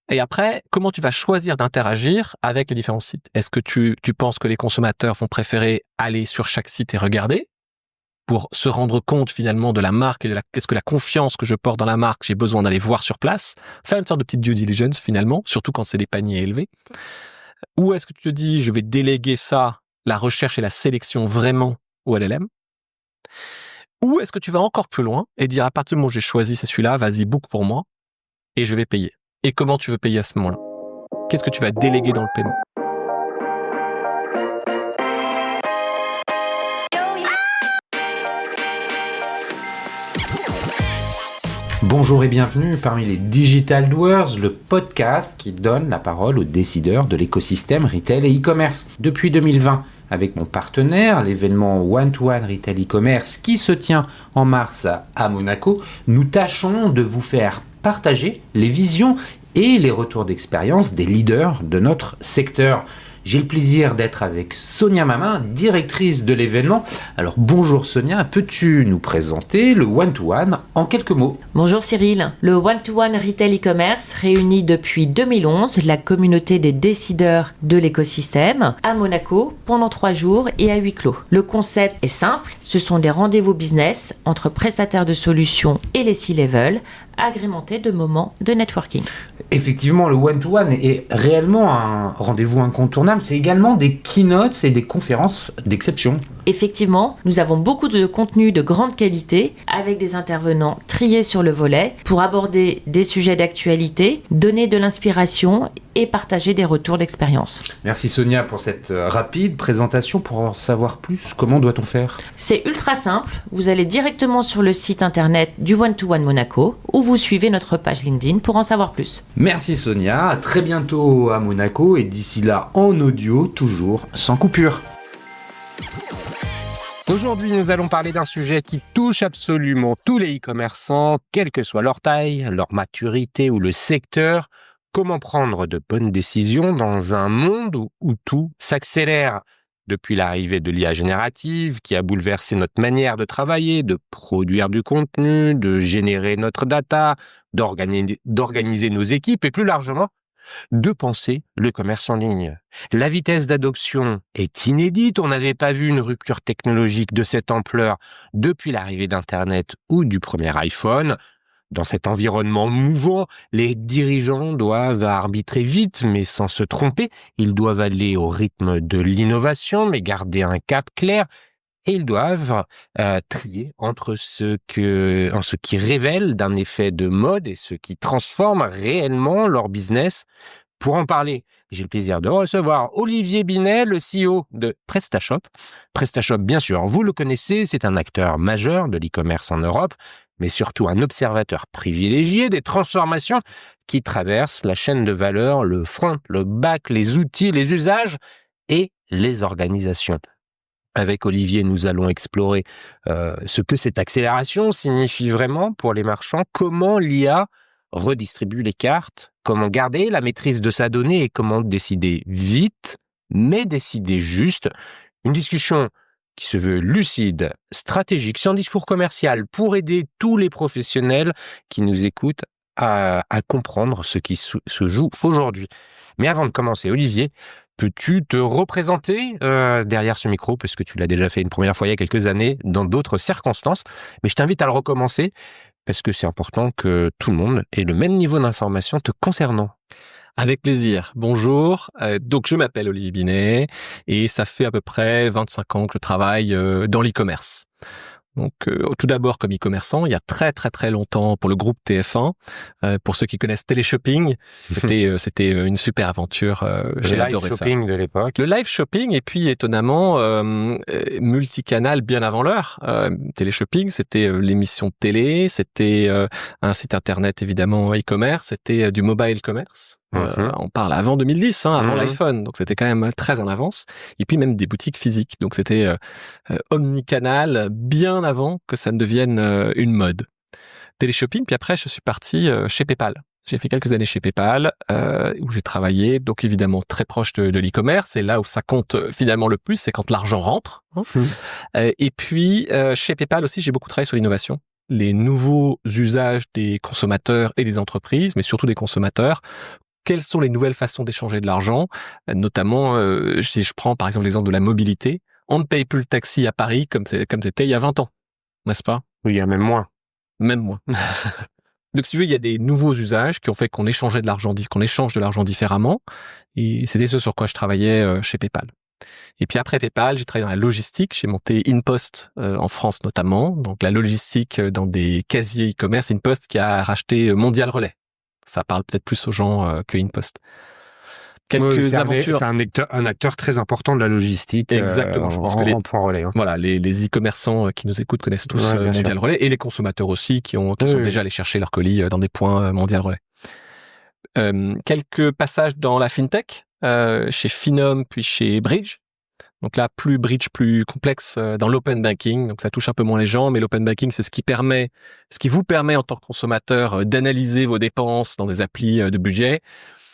Et après, comment tu vas choisir d'interagir avec les différents sites? Est-ce que tu penses que les consommateurs vont préférer aller sur chaque site et regarder pour se rendre compte finalement de la marque et qu'est-ce que la confiance que je porte dans la marque, j'ai besoin d'aller voir sur place, faire une sorte de petite due diligence finalement, surtout quand c'est des paniers élevés. Ou est-ce que tu te dis, je vais déléguer ça, la recherche et la sélection vraiment au LLM? Ou est-ce que tu vas encore plus loin et dire, à partir du moment où j'ai choisi c'est celui-là, vas-y, book pour moi et je vais payer. Et comment tu veux payer à ce moment-là? Qu'est-ce que tu vas déléguer dans le paiement? Bonjour et bienvenue parmi les Digital Doers, le podcast qui donne la parole aux décideurs de l'écosystème retail et e-commerce. Depuis 2020, avec mon partenaire, l'événement One-to-One Retail e-commerce qui se tient en mars à Monaco, nous tâchons de vous faire partager les visions et les retours d'expérience des leaders de notre secteur. J'ai le plaisir d'être avec Sonia Mamin, directrice de l'événement. Alors bonjour Sonia, peux-tu nous présenter le One-to-One en quelques mots? Bonjour Cyril, le One-to-One Retail e-commerce réunit depuis 2011 la communauté des décideurs de l'écosystème à Monaco pendant 3 jours et à huis clos. Le concept est simple, ce sont des rendez-vous business entre prestataires de solutions et les C-level, agrémentés de moments de networking. Effectivement, le one-to-one est réellement un rendez-vous incontournable. C'est également des keynotes et des conférences d'exception. Effectivement, nous avons beaucoup de contenu de grande qualité avec des intervenants triés sur le volet pour aborder des sujets d'actualité, donner de l'inspiration et partager des retours d'expérience. Merci Sonia pour cette rapide présentation. Pour en savoir plus, comment doit-on faire? C'est ultra simple, vous allez directement sur le site internet du One-to-One Monaco ou vous suivez notre page LinkedIn pour en savoir plus. Merci Sonia, à très bientôt à Monaco et d'ici là en audio, toujours sans coupure. Aujourd'hui, nous allons parler d'un sujet qui touche absolument tous les e-commerçants, quelle que soit leur taille, leur maturité ou le secteur. Comment prendre de bonnes décisions dans un monde où tout s'accélère? Depuis l'arrivée de l'IA générative qui a bouleversé notre manière de travailler, de produire du contenu, de générer notre data, d'organiser nos équipes et plus largement, de penser le commerce en ligne. La vitesse d'adoption est inédite, on n'avait pas vu une rupture technologique de cette ampleur depuis l'arrivée d'Internet ou du premier iPhone. Dans cet environnement mouvant, les dirigeants doivent arbitrer vite, mais sans se tromper. Ils doivent aller au rythme de l'innovation, mais garder un cap clair. Et ils doivent trier entre ce qui révèle d'un effet de mode et ce qui transforme réellement leur business. Pour en parler, j'ai le plaisir de recevoir Olivier Binet, le CEO de PrestaShop. PrestaShop, bien sûr, vous le connaissez, c'est un acteur majeur de l'e-commerce en Europe, mais surtout un observateur privilégié des transformations qui traversent la chaîne de valeur, le front, le back, les outils, les usages et les organisations. Avec Olivier, nous allons explorer ce que cette accélération signifie vraiment pour les marchands, comment l'IA redistribue les cartes, comment garder la maîtrise de sa donnée et comment décider vite, mais décider juste. Une discussion qui se veut lucide, stratégique, sans discours commercial, pour aider tous les professionnels qui nous écoutent à comprendre ce qui se joue aujourd'hui. Mais avant de commencer, Olivier, peux-tu te représenter derrière ce micro, parce que tu l'as déjà fait une première fois il y a quelques années, dans d'autres circonstances, mais je t'invite à le recommencer, parce que c'est important que tout le monde ait le même niveau d'information te concernant. Avec plaisir. Bonjour. Donc, je m'appelle Olivier Binet et ça fait à peu près 25 ans que je travaille dans l'e-commerce. Donc, tout d'abord comme e-commerçant, il y a très très très longtemps pour le groupe TF1. Pour ceux qui connaissent Téléshopping, c'était une super aventure. J'ai adoré ça. Le live shopping de l'époque. Le live shopping et puis étonnamment multicanal bien avant l'heure. Téléshopping, c'était l'émission de télé, c'était un site internet évidemment e-commerce, c'était du mobile commerce. On parle avant 2010, avant l'iPhone, donc c'était quand même très en avance. Et puis même des boutiques physiques, donc c'était omnicanal bien avant que ça ne devienne une mode. Téléshopping, puis après je suis parti chez PayPal. J'ai fait quelques années chez PayPal où j'ai travaillé, donc évidemment très proche de l'e-commerce. Et là où ça compte finalement le plus, c'est quand l'argent rentre. Et puis chez PayPal aussi, j'ai beaucoup travaillé sur l'innovation. Les nouveaux usages des consommateurs et des entreprises, mais surtout des consommateurs. quelles sont les nouvelles façons d'échanger de l'argent, notamment si je prends par exemple l'exemple de la mobilité, on ne paye plus le taxi à Paris comme c'était il y a 20 ans, n'est-ce pas? Oui, il y a même moins. Même moins. Donc, si tu veux, il y a des nouveaux usages qui ont fait qu'on échange de l'argent différemment. Et c'était ce sur quoi je travaillais chez PayPal. Et puis après PayPal, j'ai travaillé dans la logistique. J'ai monté InPost en France notamment. Donc la logistique dans des casiers e-commerce. InPost qui a racheté Mondial Relais. Ça parle peut-être plus aux gens que InPost. Quelques aventures. C'est un acteur très important de la logistique. Exactement. Je pense que en point relais. Hein. Voilà, les e-commerçants qui nous écoutent connaissent tous Mondial Relais et les consommateurs aussi qui sont déjà allés chercher leurs colis dans des points Mondial Relais. Quelques passages dans la fintech, chez Finom puis chez Bridge. Donc là, plus complexe dans l'open banking. Donc ça touche un peu moins les gens, mais l'open banking, c'est ce qui vous permet en tant que consommateur d'analyser vos dépenses dans des applis de budget,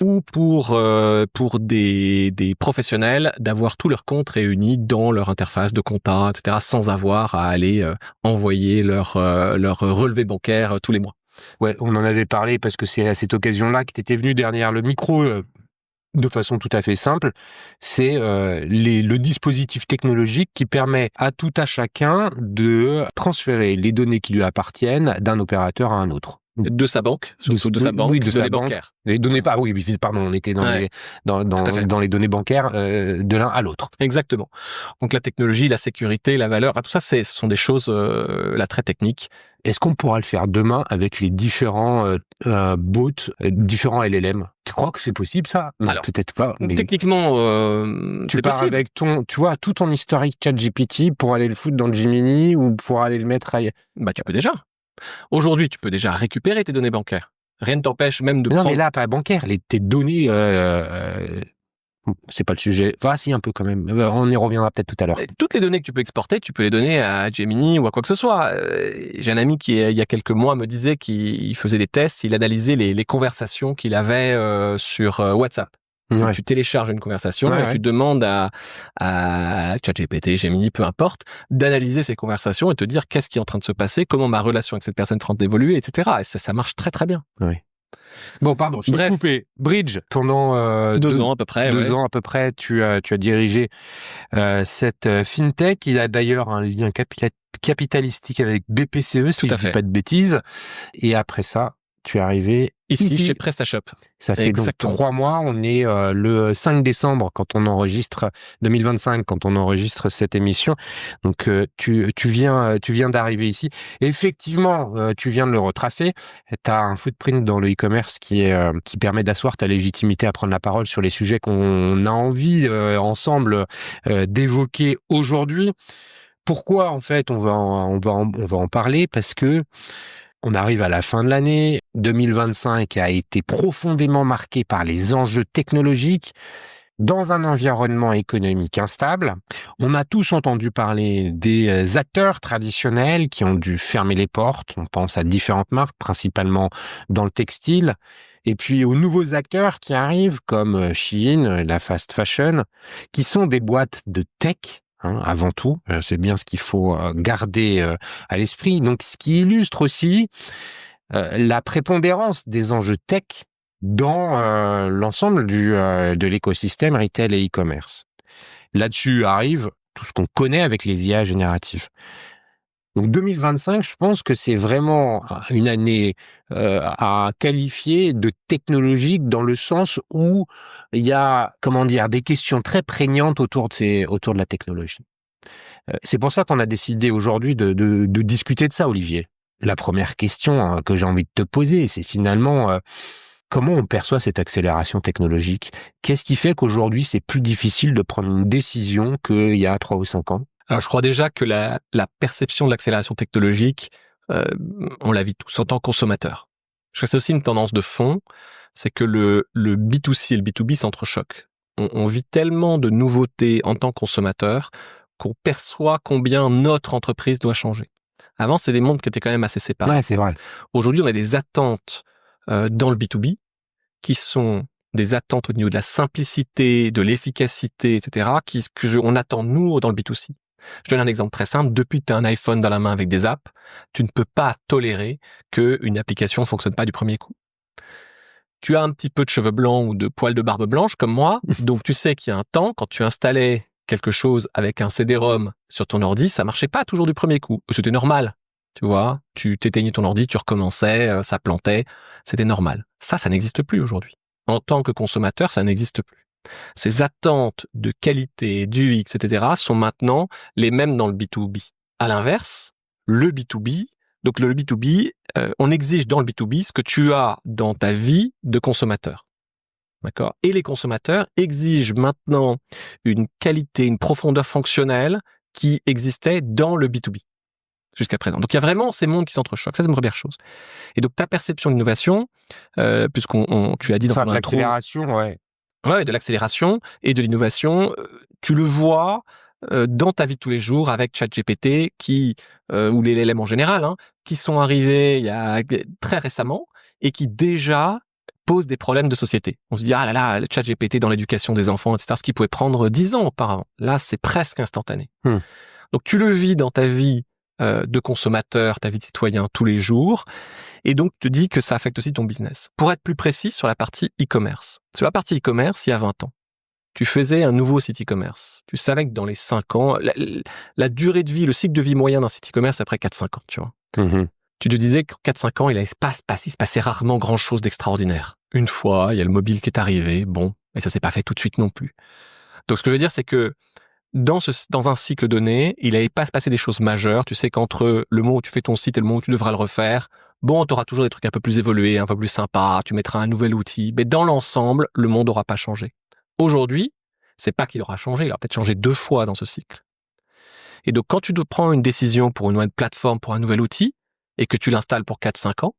ou pour des professionnels d'avoir tous leurs comptes réunis dans leur interface de compta, etc., sans avoir à aller envoyer leur relevé bancaire tous les mois. Ouais, on en avait parlé parce que c'est à cette occasion-là que tu étais venu derrière le micro de façon tout à fait simple. C'est le dispositif technologique qui permet à tout à chacun de transférer les données qui lui appartiennent d'un opérateur à un autre. De sa banque, surtout de sa banque, oui, de sa les banque. bancaires. Les données on était dans les données bancaires de l'un à l'autre. Exactement. Donc la technologie, la sécurité, la valeur, tout ça, ce sont des choses là très techniques. Est-ce qu'on pourra le faire demain avec les différents bots, différents LLM? Tu crois que c'est possible ça? Alors, peut-être pas. Mais techniquement, tu pars possible. avec tout ton historique ChatGPT pour aller le foutre dans le Gemini ou pour aller le mettre ailleurs. Bah, tu peux déjà. Aujourd'hui, tu peux déjà récupérer tes données bancaires. Rien ne t'empêche même de prendre... Non, mais là, pas bancaire. Tes données, c'est pas le sujet. Enfin, si, un peu quand même. On y reviendra peut-être tout à l'heure. Toutes les données que tu peux exporter, tu peux les donner à Gemini ou à quoi que ce soit. J'ai un ami qui, il y a quelques mois, me disait qu'il faisait des tests, il analysait les conversations qu'il avait sur WhatsApp. Ouais. Tu télécharges une conversation et tu demandes à ChatGPT, Gemini, peu importe, d'analyser ces conversations et te dire qu'est-ce qui est en train de se passer, comment ma relation avec cette personne est en train d'évoluer, etc. Et ça marche très très bien. Oui. Bon, pardon, je t'ai coupé. Bridge, pendant 2 ans à peu près. 2 ans à peu près, tu as dirigé cette fintech. Il a d'ailleurs un lien capitalistique avec BPCE, si je ne dis pas de bêtises. Et après ça, tu es arrivé ici chez PrestaShop. Ça fait donc 3 mois. On est le 5 décembre quand on enregistre 2025, quand on enregistre cette émission. Donc tu viens d'arriver ici. Effectivement, tu viens de le retracer. Tu as un footprint dans le e-commerce qui permet d'asseoir ta légitimité à prendre la parole sur les sujets qu'on a envie ensemble d'évoquer aujourd'hui. Pourquoi en fait on va en parler? Parce que on arrive à la fin de l'année. 2025 a été profondément marqué par les enjeux technologiques dans un environnement économique instable. On a tous entendu parler des acteurs traditionnels qui ont dû fermer les portes. On pense à différentes marques, principalement dans le textile. Et puis aux nouveaux acteurs qui arrivent comme Shein, la fast fashion, qui sont des boîtes de tech. Avant tout, c'est bien ce qu'il faut garder à l'esprit. Donc, ce qui illustre aussi la prépondérance des enjeux tech dans l'ensemble de l'écosystème retail et e-commerce. Là-dessus arrive tout ce qu'on connaît avec les IA génératives. Donc 2025, je pense que c'est vraiment une année à qualifier de technologique dans le sens où il y a, des questions très prégnantes autour de la technologie. C'est pour ça qu'on a décidé aujourd'hui de discuter de ça, Olivier. La première question que j'ai envie de te poser, c'est finalement comment on perçoit cette accélération technologique? Qu'est-ce qui fait qu'aujourd'hui c'est plus difficile de prendre une décision qu'il y a 3 ou 5 ans? Alors, je crois déjà que la perception de l'accélération technologique, on la vit tous en tant que consommateur. Je crois que c'est aussi une tendance de fond, c'est que le B2C et le B2B s'entrechoquent. On vit tellement de nouveautés en tant que consommateur qu'on perçoit combien notre entreprise doit changer. Avant, c'est des mondes qui étaient quand même assez séparés. Ouais, c'est vrai. Aujourd'hui, on a des attentes dans le B2B qui sont des attentes au niveau de la simplicité, de l'efficacité, etc., on attend nous dans le B2C. Je donne un exemple très simple. Depuis que tu as un iPhone dans la main avec des apps, tu ne peux pas tolérer qu'une application ne fonctionne pas du premier coup. tu as un petit peu de cheveux blancs ou de poils de barbe blanche comme moi, donc tu sais qu'il y a un temps, quand tu installais quelque chose avec un CD-ROM sur ton ordi, ça marchait pas toujours du premier coup. C'était normal, tu vois. Tu t'éteignais ton ordi, tu recommençais, ça plantait, c'était normal. Ça n'existe plus aujourd'hui. En tant que consommateur, ça n'existe plus. Ces attentes de qualité, d'UX, etc. sont maintenant les mêmes dans le B2B. À l'inverse, le B2B, on exige dans le B2B ce que tu as dans ta vie de consommateur. D'accord ? Et les consommateurs exigent maintenant une qualité, une profondeur fonctionnelle qui existait dans le B2B jusqu'à présent. Donc il y a vraiment ces mondes qui s'entrechoquent. Ça, c'est une première chose. Et donc ta perception de l'innovation, tu as dit dans ton intro, l'accélération, ouais. Ouais, de l'accélération et de l'innovation, tu le vois dans ta vie de tous les jours avec ChatGPT ou les LLM en général, qui sont arrivés il y a très récemment et qui déjà posent des problèmes de société. On se dit ah là là, le ChatGPT dans l'éducation des enfants, etc. Ce qui pouvait prendre 10 ans auparavant. Là, c'est presque instantané. Donc tu le vis dans ta vie de consommateur, ta vie de citoyen tous les jours. Et donc, tu te dis que ça affecte aussi ton business. Pour être plus précis sur la partie e-commerce. Sur la partie e-commerce, il y a 20 ans, tu faisais un nouveau site e-commerce. Tu savais que dans les 5 ans, la durée de vie, le cycle de vie moyen d'un site e-commerce, c'est après 4-5 ans, tu vois. Tu te disais qu'en 4-5 ans, il se passait rarement grand-chose d'extraordinaire. Une fois, il y a le mobile qui est arrivé, bon, mais ça s'est pas fait tout de suite non plus. Donc, ce que je veux dire, c'est que dans un cycle donné, il n'allait pas se passer des choses majeures. Tu sais qu'entre le moment où tu fais ton site et le moment où tu devras le refaire, bon, tu auras toujours des trucs un peu plus évolués, un peu plus sympas, tu mettras un nouvel outil, mais dans l'ensemble, le monde n'aura pas changé. Aujourd'hui, c'est pas qu'il aura changé, il aura peut-être changé 2 fois dans ce cycle. Et donc, quand tu dois prendre une décision pour une nouvelle plateforme, pour un nouvel outil, et que tu l'installes pour 4-5 ans,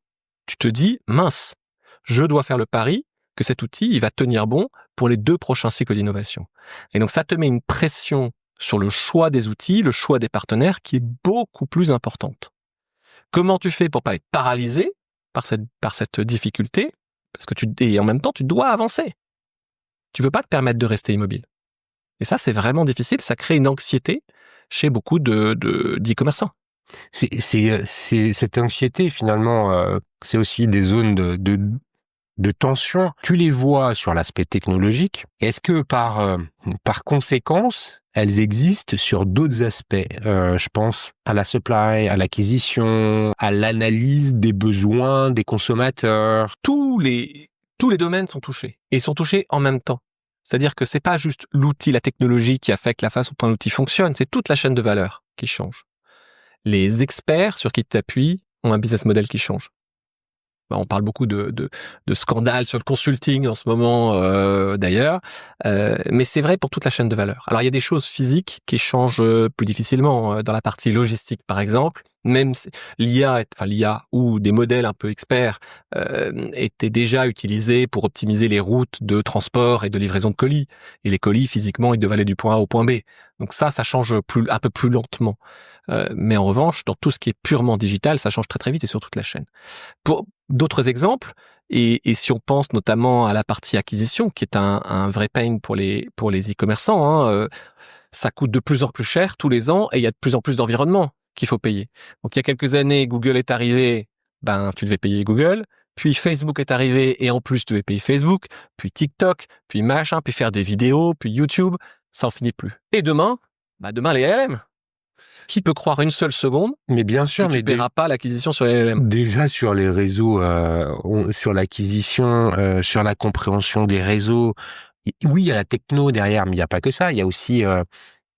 tu te dis, mince, je dois faire le pari que cet outil, il va tenir bon pour les 2 prochains cycles d'innovation. Et donc, ça te met une pression sur le choix des outils, le choix des partenaires qui est beaucoup plus importante. Comment tu fais pour pas être paralysé par cette difficulté? Parce que et en même temps, tu dois avancer. Tu peux pas te permettre de rester immobile. Et ça, c'est vraiment difficile. Ça crée une anxiété chez beaucoup d'e-commerçants. C'est cette anxiété, finalement, c'est aussi des zones de tension. Tu les vois sur l'aspect technologique. Est-ce que par conséquence, elles existent sur d'autres aspects? Je pense à la supply, à l'acquisition, à l'analyse des besoins des consommateurs. Tous les domaines sont touchés et sont touchés en même temps. C'est-à-dire que c'est pas juste l'outil, la technologie qui affecte la façon dont un outil fonctionne, c'est toute la chaîne de valeur qui change. Les experts sur qui tu t'appuies ont un business model qui change. On parle beaucoup de scandales sur le consulting en ce moment, d'ailleurs, mais c'est vrai pour toute la chaîne de valeur. Alors, il y a des choses physiques qui changent plus difficilement dans la partie logistique, par exemple. Même l'IA ou des modèles un peu experts étaient déjà utilisés pour optimiser les routes de transport et de livraison de colis. Et les colis, physiquement, ils devaient aller du point A au point B. Donc ça change un peu plus lentement. Mais en revanche, dans tout ce qui est purement digital, ça change très très vite et sur toute la chaîne. Pour d'autres exemples, et si on pense notamment à la partie acquisition, qui est un vrai pain pour les e-commerçants, ça coûte de plus en plus cher tous les ans et il y a de plus en plus d'environnements qu'il faut payer. Donc il y a quelques années, Google est arrivé, tu devais payer Google, puis Facebook est arrivé et en plus tu devais payer Facebook, puis TikTok, puis machin, puis faire des vidéos, puis YouTube, ça en finit plus. Et demain les LLM. Qui peut croire une seule seconde? Mais bien sûr, que tu ne paieras pas l'acquisition sur les LLM. Déjà sur les réseaux, sur l'acquisition, sur la compréhension des réseaux, oui, il y a la techno derrière, mais il n'y a pas que ça. Il y a aussi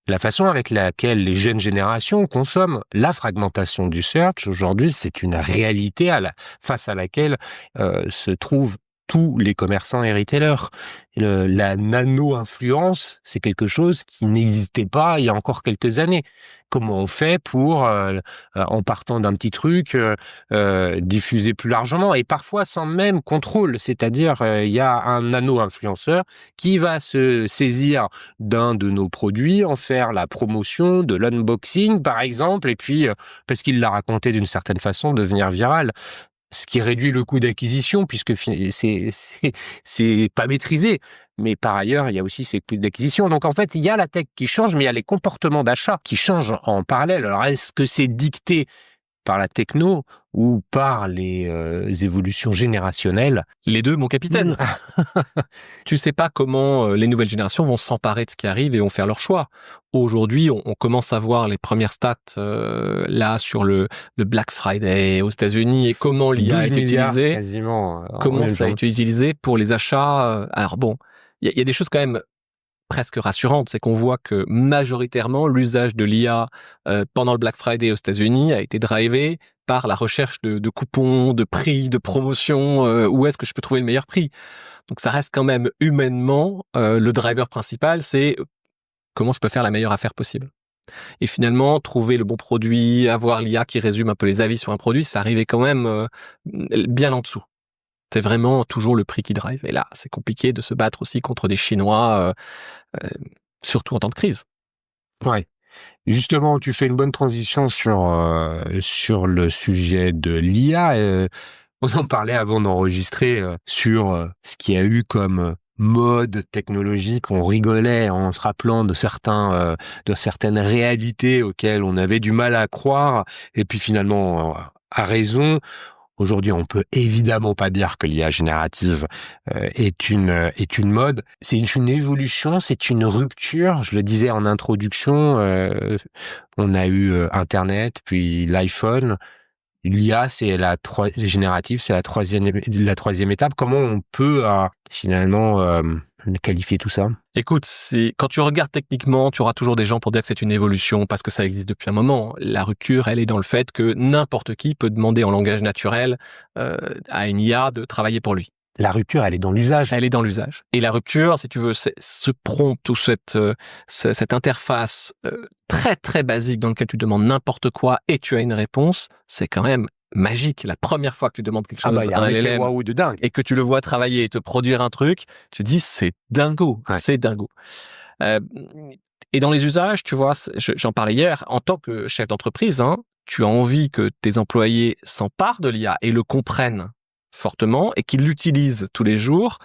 la façon avec laquelle les jeunes générations consomment. La fragmentation du search, aujourd'hui, c'est une réalité face à laquelle se trouvent tous les commerçants et retailers. La nano-influence, c'est quelque chose qui n'existait pas il y a encore quelques années. Comment on fait pour, en partant d'un petit truc, diffuser plus largement et parfois sans même contrôle. C'est-à-dire, il y a un nano-influenceur qui va se saisir d'un de nos produits, en faire la promotion, de l'unboxing par exemple, et puis, parce qu'il l'a raconté d'une certaine façon, devenir viral. Ce qui réduit le coût d'acquisition puisque c'est pas maîtrisé. Mais par ailleurs, il y a aussi ces coûts d'acquisition. Donc en fait, il y a la tech qui change, mais il y a les comportements d'achat qui changent en parallèle. Alors est-ce que c'est dicté par la techno ou par les évolutions générationnelles? Les deux, mon capitaine. Tu sais pas comment les nouvelles générations vont s'emparer de ce qui arrive et vont faire leur choix. Aujourd'hui, on commence à voir les premières stats là sur le Black Friday aux États-Unis et comment l'IA a été utilisée. Quasiment. Comment ça a été utilisé pour les achats. Alors bon, il y a des choses quand même presque rassurante, c'est qu'on voit que majoritairement l'usage de l'IA pendant le Black Friday aux États-Unis a été drivé par la recherche de coupons, de prix, de promotions, où est-ce que je peux trouver le meilleur prix. Donc ça reste quand même humainement le driver principal, c'est comment je peux faire la meilleure affaire possible. Et finalement, trouver le bon produit, avoir l'IA qui résume un peu les avis sur un produit, ça arrivait quand même bien en dessous. C'est vraiment toujours le prix qui drive. Et là, c'est compliqué de se battre aussi contre des Chinois, surtout en temps de crise. Ouais. Justement, tu fais une bonne transition sur le sujet de l'IA. On en parlait avant d'enregistrer sur ce qu'il y a eu comme mode technologique. On rigolait en se rappelant de certaines réalités auxquelles on avait du mal à croire. Et puis finalement, à raison. Aujourd'hui, on peut évidemment pas dire que l'IA générative est une mode. C'est une évolution, c'est une rupture. Je le disais en introduction, on a eu Internet, puis l'iPhone. L'IA, générative, c'est la troisième étape. Comment on peut finalement qualifier tout ça? Écoute, quand tu regardes techniquement, tu auras toujours des gens pour dire que c'est une évolution parce que ça existe depuis un moment. La rupture, elle est dans le fait que n'importe qui peut demander en langage naturel à une IA de travailler pour lui. La rupture, elle est dans l'usage. Elle est dans l'usage. Et la rupture, si tu veux, c'est ce prompt ou cette interface très très basique dans laquelle tu demandes n'importe quoi et tu as une réponse, c'est quand même magique. La première fois que tu demandes quelque chose à un LLM waouh de dingue. et que tu le vois travailler et te produire un truc, tu te dis c'est dingo, c'est dingo. Et dans les usages, tu vois, j'en parlais hier, en tant que chef d'entreprise, tu as envie que tes employés s'emparent de l'IA et le comprennent fortement et qu'ils l'utilisent tous les jours.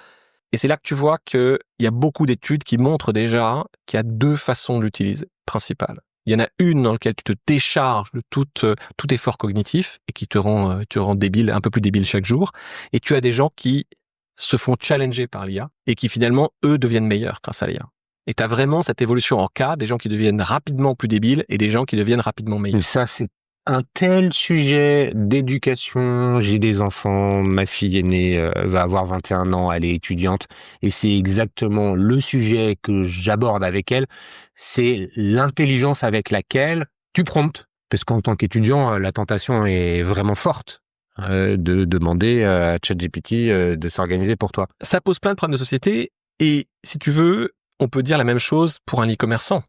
Et c'est là que tu vois qu'il y a beaucoup d'études qui montrent déjà qu'il y a deux façons de l'utiliser, principales. Il y en a une dans laquelle tu te décharges de tout effort cognitif et qui te rend débile, un peu plus débile chaque jour. Et tu as des gens qui se font challenger par l'IA et qui finalement, eux, deviennent meilleurs grâce à l'IA. Et tu as vraiment cette évolution en K, des gens qui deviennent rapidement plus débiles et des gens qui deviennent rapidement meilleurs. Et ça, c'est un tel sujet d'éducation. J'ai des enfants, ma fille aînée va avoir 21 ans, elle est étudiante, et c'est exactement le sujet que j'aborde avec elle, c'est l'intelligence avec laquelle tu promptes. Parce qu'en tant qu'étudiant, la tentation est vraiment forte de demander à ChatGPT de s'organiser pour toi. Ça pose plein de problèmes de société, et si tu veux, on peut dire la même chose pour un e-commerçant.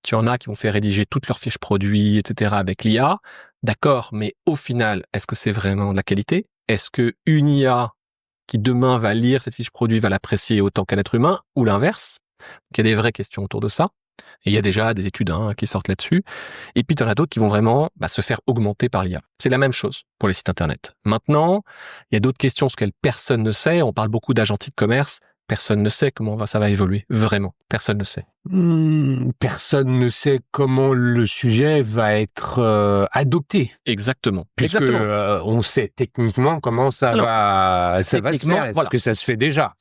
Tu en as qui vont faire rédiger toutes leurs fiches produits, etc. avec l'IA. D'accord, mais au final, est-ce que c'est vraiment de la qualité? Est-ce que une IA qui demain va lire cette fiche produit va l'apprécier autant qu'un être humain ou l'inverse? Donc, il y a des vraies questions autour de ça. Et il y a déjà des études qui sortent là-dessus. Et puis, tu en as d'autres qui vont vraiment se faire augmenter par l'IA. C'est la même chose pour les sites Internet. Maintenant, il y a d'autres questions sur lesquelles personne ne sait. On parle beaucoup d'agentique commerce. Personne ne sait comment ça va évoluer. Vraiment, personne ne sait. Personne ne sait comment le sujet va être adopté. Exactement. Puisque on sait techniquement comment ça va se faire. Parce que ça se fait déjà.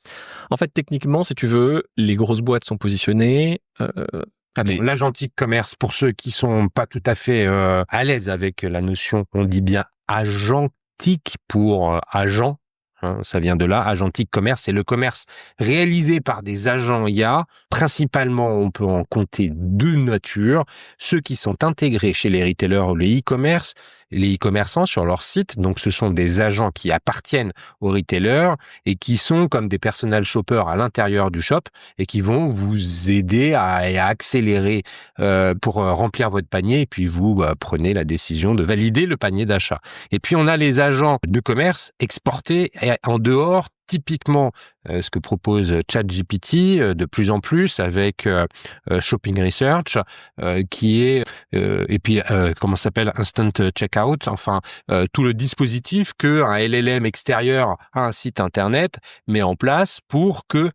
En fait, techniquement, si tu veux, les grosses boîtes sont positionnées. L'agentique commerce, pour ceux qui sont pas tout à fait à l'aise avec la notion, on dit bien agentique pour agent. Ça vient de là, agentique commerce, c'est le commerce réalisé par des agents IA. Principalement, on peut en compter deux natures, ceux qui sont intégrés chez les retailers ou les e-commerce, les e-commerçants sur leur site. Donc, ce sont des agents qui appartiennent aux retailers et qui sont comme des personal shoppers à l'intérieur du shop et qui vont vous aider à accélérer pour remplir votre panier, et puis vous prenez la décision de valider le panier d'achat. Et puis, on a les agents de commerce exportés en dehors, typiquement ce que propose ChatGPT de plus en plus avec Shopping Research qui est et puis comment ça s'appelle, Instant Checkout, enfin tout le dispositif que un LLM extérieur à un site internet met en place pour que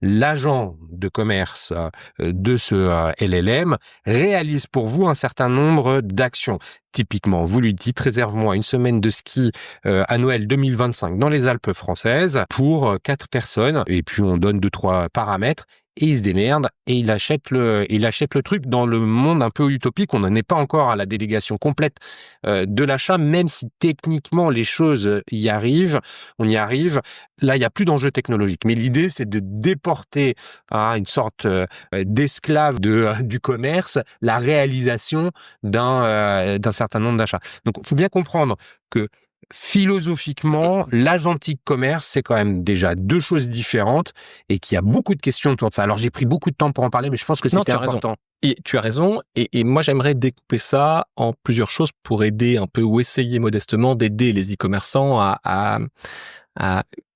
l'agent de commerce de ce LLM réalise pour vous un certain nombre d'actions. Typiquement, vous lui dites, réserve-moi une semaine de ski à Noël 2025 dans les Alpes françaises pour 4 personnes. Et puis, on donne 2-3 paramètres. Et il se démerde et il achète le truc dans le monde un peu utopique. On n'en est pas encore à la délégation complète de l'achat, même si techniquement les choses y arrivent. On y arrive. Là, il n'y a plus d'enjeu technologique. Mais l'idée, c'est de déporter à une sorte d'esclave du commerce la réalisation d'un certain nombre d'achats. Donc, il faut bien comprendre que philosophiquement, l'agentique commerce, c'est quand même déjà 2 choses différentes et qu'il y a beaucoup de questions autour de ça. Alors, j'ai pris beaucoup de temps pour en parler, mais je pense que c'était important. Et tu as raison. Et moi, j'aimerais découper ça en plusieurs choses pour aider un peu ou essayer modestement d'aider les e-commerçants à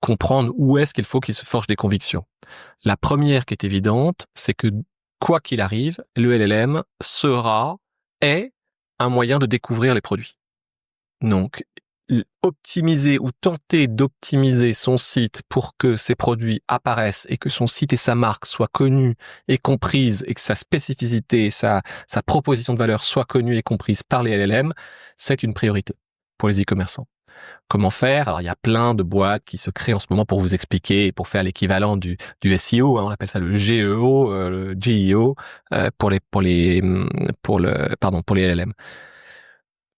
comprendre où est-ce qu'il faut qu'ils se forgent des convictions. La première qui est évidente, c'est que quoi qu'il arrive, le LLM est un moyen de découvrir les produits. Donc, optimiser ou tenter d'optimiser son site pour que ses produits apparaissent et que son site et sa marque soient connus et comprises et que sa spécificité, sa proposition de valeur soit connue et comprise par les LLM, c'est une priorité pour les e-commerçants. Comment faire? Alors, il y a plein de boîtes qui se créent en ce moment pour vous expliquer, pour faire l'équivalent du SEO, on appelle ça le GEO, le GEO, pour les LLM.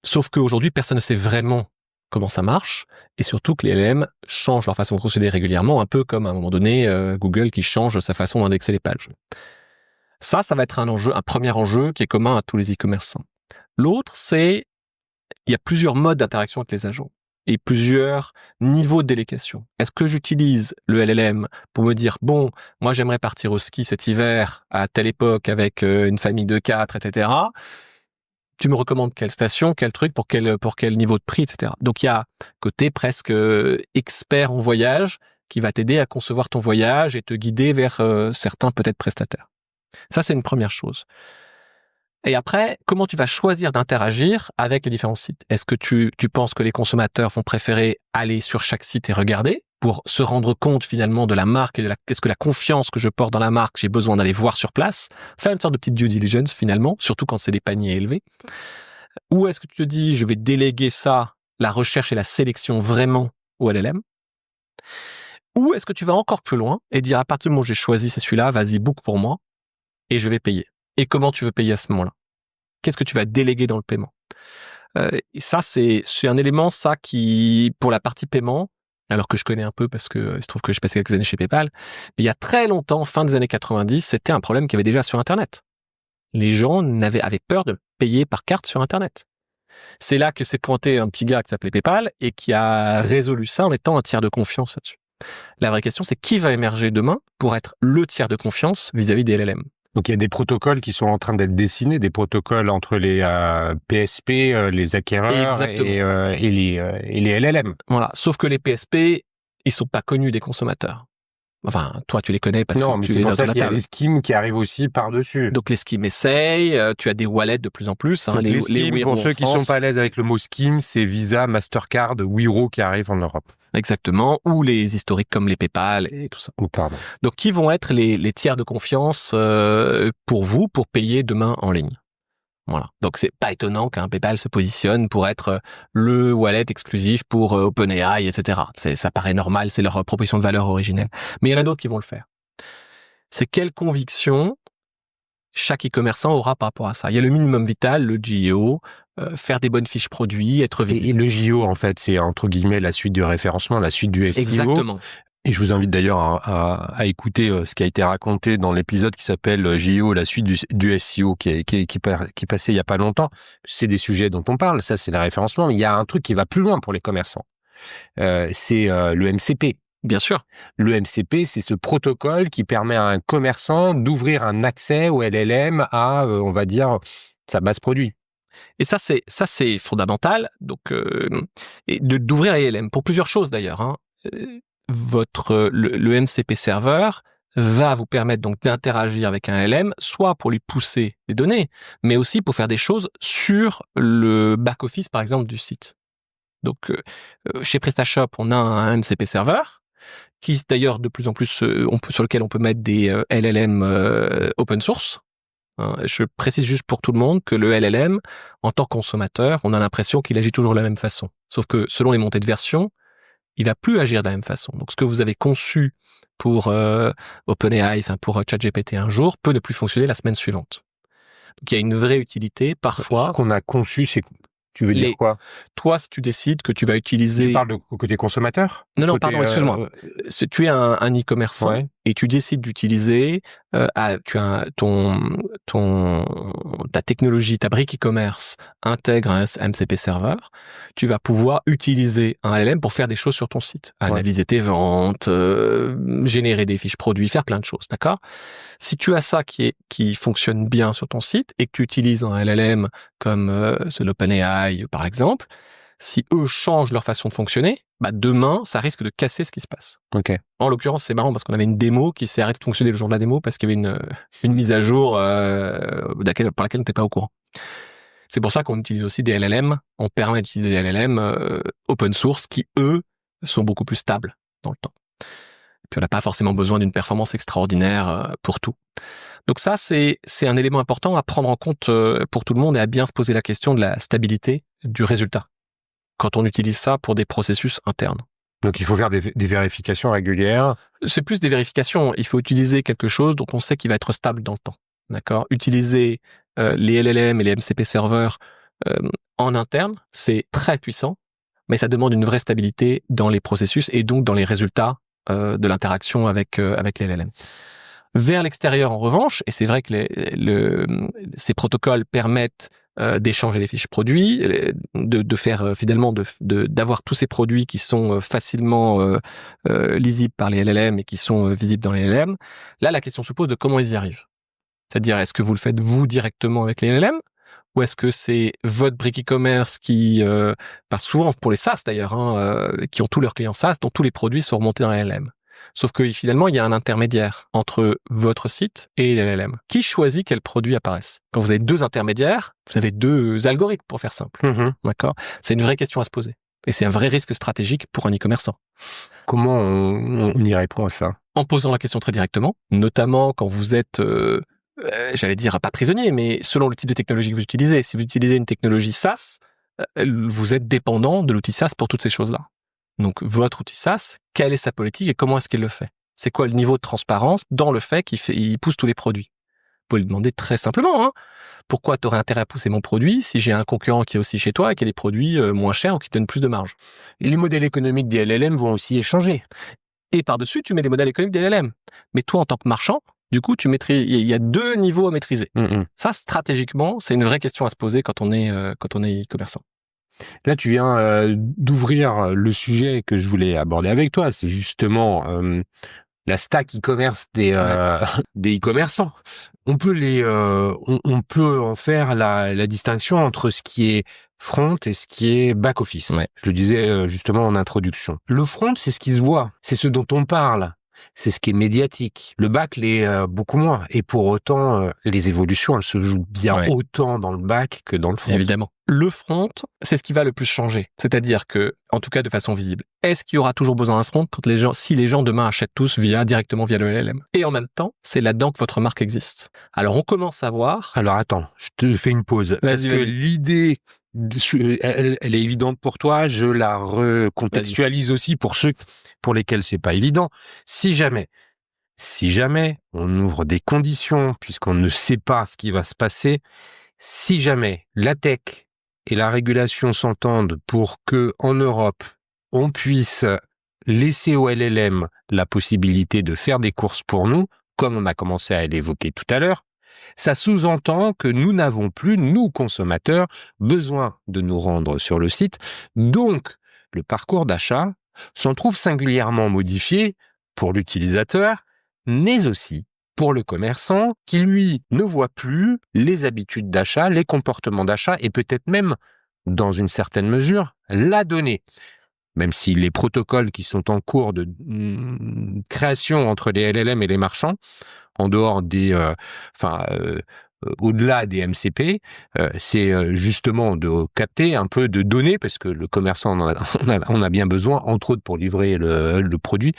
Sauf qu'aujourd'hui, personne ne sait vraiment comment ça marche, et surtout que les LLM changent leur façon de procéder régulièrement, un peu comme à un moment donné Google qui change sa façon d'indexer les pages. Ça va être un premier enjeu qui est commun à tous les e-commerçants. L'autre, c'est il y a plusieurs modes d'interaction avec les agents et plusieurs niveaux de délégation. Est-ce que j'utilise le LLM pour me dire, bon, moi j'aimerais partir au ski cet hiver à telle époque avec une famille de 4, etc. Tu me recommandes quelle station, quel truc, pour quel niveau de prix, etc. Donc, il y a côté presque expert en voyage qui va t'aider à concevoir ton voyage et te guider vers certains peut-être prestataires. Ça, c'est une première chose. Et après, comment tu vas choisir d'interagir avec les différents sites? Est-ce que tu penses que les consommateurs vont préférer aller sur chaque site et regarder pour se rendre compte finalement de la marque et qu'est-ce que la confiance que je porte dans la marque, j'ai besoin d'aller voir sur place, faire une sorte de petite due diligence finalement, surtout quand c'est des paniers élevés. Ou est-ce que tu te dis, je vais déléguer ça, la recherche et la sélection vraiment au LLM? Ou est-ce que tu vas encore plus loin et dire à partir du moment où j'ai choisi c'est celui-là, vas-y, book pour moi et je vais payer. Et comment tu veux payer à ce moment-là? Qu'est-ce que tu vas déléguer dans le paiement? Et ça, c'est un élément, ça, qui, pour la partie paiement, alors que je connais un peu parce que il se trouve que j'ai passé quelques années chez PayPal, mais il y a très longtemps, fin des années 90, c'était un problème qu'il y avait déjà sur Internet. Les gens avaient peur de payer par carte sur Internet. C'est là que s'est pointé un petit gars qui s'appelait PayPal et qui a résolu ça en étant un tiers de confiance là-dessus. La vraie question, c'est qui va émerger demain pour être le tiers de confiance vis-à-vis des LLM? Donc, il y a des protocoles qui sont en train d'être dessinés, des protocoles entre les PSP, les acquéreurs et les LLM. Voilà. Sauf que les PSP, ils sont pas connus des consommateurs. Enfin, toi, tu les connais parce que tu les as sur la table. Non, mais c'est pour ça qu'il y a les schemes qui arrivent aussi par-dessus. Donc, les schemes essayent, tu as des wallets de plus en plus. Hein, les schemes, pour ceux qui sont pas à l'aise avec le mot scheme, c'est Visa, Mastercard, Wero qui arrivent en Europe. Exactement, ou les historiques comme les PayPal et tout ça. Pardon. Donc, qui vont être les tiers de confiance pour vous, pour payer demain en ligne? Voilà. Donc, c'est pas étonnant qu'un PayPal se positionne pour être le wallet exclusif pour OpenAI, etc. Ça paraît normal, c'est leur proposition de valeur originelle. Mais il y en a d'autres qui vont le faire. C'est quelle conviction chaque e-commerçant aura par rapport à ça. Il y a le minimum vital, le GEO, faire des bonnes fiches produits, être visible. Et le GEO, en fait, c'est entre guillemets la suite du référencement, la suite du SEO. Exactement. Et je vous invite d'ailleurs à écouter ce qui a été raconté dans l'épisode qui s'appelle GEO, la suite du SEO, qui passait il y a pas longtemps. C'est des sujets dont on parle, ça c'est le référencement, mais il y a un truc qui va plus loin pour les commerçants. C'est le MCP. Bien sûr. Le MCP, c'est ce protocole qui permet à un commerçant d'ouvrir un accès au LLM à, on va dire, sa base produit. Et ça c'est fondamental. Donc, d'ouvrir les LLM pour plusieurs choses d'ailleurs. Hein. Le MCP serveur va vous permettre donc d'interagir avec un LLM, soit pour lui pousser des données, mais aussi pour faire des choses sur le back-office, par exemple, du site. Donc, chez PrestaShop, on a un MCP serveur qui d'ailleurs de plus en plus sur lequel on peut mettre des LLM open source. Je précise juste pour tout le monde que le LLM, en tant que consommateur, on a l'impression qu'il agit toujours de la même façon. Sauf que selon les montées de version, il va plus agir de la même façon. Donc ce que vous avez conçu pour OpenAI, pour ChatGPT un jour, peut ne plus fonctionner la semaine suivante. Donc il y a une vraie utilité parfois. Ce qu'on a conçu, c'est... Tu veux dire quoi? Toi, si tu décides que tu vas utiliser... Tu parles de côté consommateur? Non, pardon, excuse-moi. Si tu es un e-commerçant et tu décides d'utiliser ta technologie, ta brique e-commerce intègre un MCP serveur, tu vas pouvoir utiliser un LLM pour faire des choses sur ton site. Analyser tes ventes, générer des fiches produits, faire plein de choses, d'accord? Si tu as ça qui fonctionne bien sur ton site et que tu utilises un LLM comme l'OpenAI par exemple, si eux changent leur façon de fonctionner, demain, ça risque de casser ce qui se passe. Okay. En l'occurrence, c'est marrant parce qu'on avait une démo qui s'est arrêtée de fonctionner le jour de la démo parce qu'il y avait une mise à jour par laquelle on n'était pas au courant. C'est pour ça qu'on utilise aussi des LLM. On permet d'utiliser des LLM open source qui, eux, sont beaucoup plus stables dans le temps. Et puis, on n'a pas forcément besoin d'une performance extraordinaire pour tout. Donc ça, c'est un élément important à prendre en compte pour tout le monde et à bien se poser la question de la stabilité du résultat quand on utilise ça pour des processus internes. Donc il faut faire des vérifications régulières. C'est plus des vérifications. Il faut utiliser quelque chose dont on sait qu'il va être stable dans le temps. D'accord ? Utiliser les LLM et les MCP serveurs en interne, c'est très puissant, mais ça demande une vraie stabilité dans les processus et donc dans les résultats de l'interaction avec les LLM. Vers l'extérieur, en revanche, et c'est vrai que ces protocoles permettent d'échanger les fiches produits, de faire finalement d'avoir tous ces produits qui sont facilement lisibles par les LLM et qui sont visibles dans les LLM. Là, la question se pose de comment ils y arrivent. C'est-à-dire, est-ce que vous le faites vous directement avec les LLM ou est-ce que c'est votre brique e-commerce qui, parce que souvent pour les SaaS d'ailleurs, qui ont tous leurs clients SaaS, dont tous les produits sont remontés dans les LLM. Sauf que finalement, il y a un intermédiaire entre votre site et les LLM. Qui choisit quels produits apparaissent? Quand vous avez deux intermédiaires, vous avez deux algorithmes pour faire simple. Mmh. D'accord? C'est une vraie question à se poser. Et c'est un vrai risque stratégique pour un e-commerçant. Comment on y répond à ça? En posant la question très directement, notamment quand vous êtes, j'allais dire pas prisonnier, mais selon le type de technologie que vous utilisez. Si vous utilisez une technologie SaaS, vous êtes dépendant de l'outil SaaS pour toutes ces choses-là. Donc, votre outil SaaS, quelle est sa politique et comment est-ce qu'il le fait? C'est quoi le niveau de transparence dans le fait qu'il pousse tous les produits? Vous pouvez lui demander très simplement, pourquoi tu aurais intérêt à pousser mon produit si j'ai un concurrent qui est aussi chez toi et qui a des produits moins chers ou qui te donnent plus de marge? Et les modèles économiques des LLM vont aussi échanger. Et par-dessus, tu mets les modèles économiques des LLM. Mais toi, en tant que marchand, du coup, il y a deux niveaux à maîtriser. Ça, stratégiquement, c'est une vraie question à se poser quand on est e-commerçant. Là, tu viens d'ouvrir le sujet que je voulais aborder avec toi. C'est justement la stack e-commerce des e-commerçants. On peut en faire la distinction entre ce qui est front et ce qui est back office. Ouais. Je le disais justement en introduction. Le front, c'est ce qui se voit, c'est ce dont on parle. C'est ce qui est médiatique. Le back l'est beaucoup moins. Et pour autant, les évolutions, elles se jouent bien autant dans le back que dans le front. Évidemment. Le front, c'est ce qui va le plus changer. C'est-à-dire que, en tout cas de façon visible, est-ce qu'il y aura toujours besoin d'un front si les gens demain achètent tous directement via le LLM? Et en même temps, c'est là-dedans que votre marque existe. Alors on commence à voir... Alors attends, je te fais une pause. Parce que l'idée... Elle est évidente pour toi, je la recontextualise aussi pour ceux pour lesquels c'est pas évident. Si jamais on ouvre des conditions, puisqu'on ne sait pas ce qui va se passer, si jamais la tech et la régulation s'entendent pour que en Europe, on puisse laisser au LLM la possibilité de faire des courses pour nous, comme on a commencé à l'évoquer tout à l'heure, ça sous-entend que nous n'avons plus, nous consommateurs, besoin de nous rendre sur le site. Donc, le parcours d'achat s'en trouve singulièrement modifié pour l'utilisateur, mais aussi pour le commerçant qui, lui, ne voit plus les habitudes d'achat, les comportements d'achat et peut-être même, dans une certaine mesure, la donnée. Même si les protocoles qui sont en cours de création entre les LLM et les marchands, en dehors des au-delà des MCP, c'est justement de capter un peu de données, parce que le commerçant on a bien besoin, entre autres pour livrer le produit.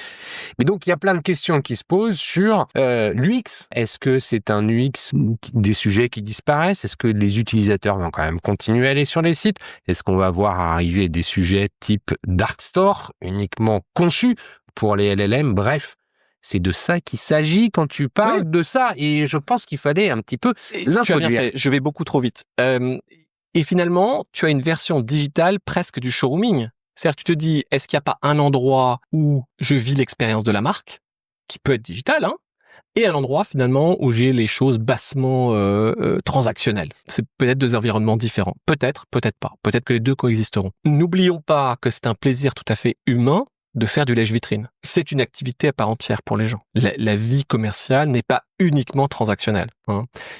Mais donc il y a plein de questions qui se posent sur l'UX. Est-ce que c'est un UX des sujets qui disparaissent? Est-ce que les utilisateurs vont quand même continuer à aller sur les sites? Est-ce qu'on va voir arriver des sujets type dark store, uniquement conçus pour les LLM? Bref, c'est de ça qu'il s'agit quand tu parles de ça. Et je pense qu'il fallait un petit peu l'introduire. Tu as bien fait, je vais beaucoup trop vite. Et finalement, tu as une version digitale presque du showrooming. C'est-à-dire que tu te dis, est-ce qu'il n'y a pas un endroit où je vis l'expérience de la marque, qui peut être digitale, et un endroit finalement où j'ai les choses bassement transactionnelles. C'est peut-être deux environnements différents. Peut-être, peut-être pas. Peut-être que les deux coexisteront. N'oublions pas que c'est un plaisir tout à fait humain de faire du lèche-vitrine. C'est une activité à part entière pour les gens. La vie commerciale n'est pas uniquement transactionnelle.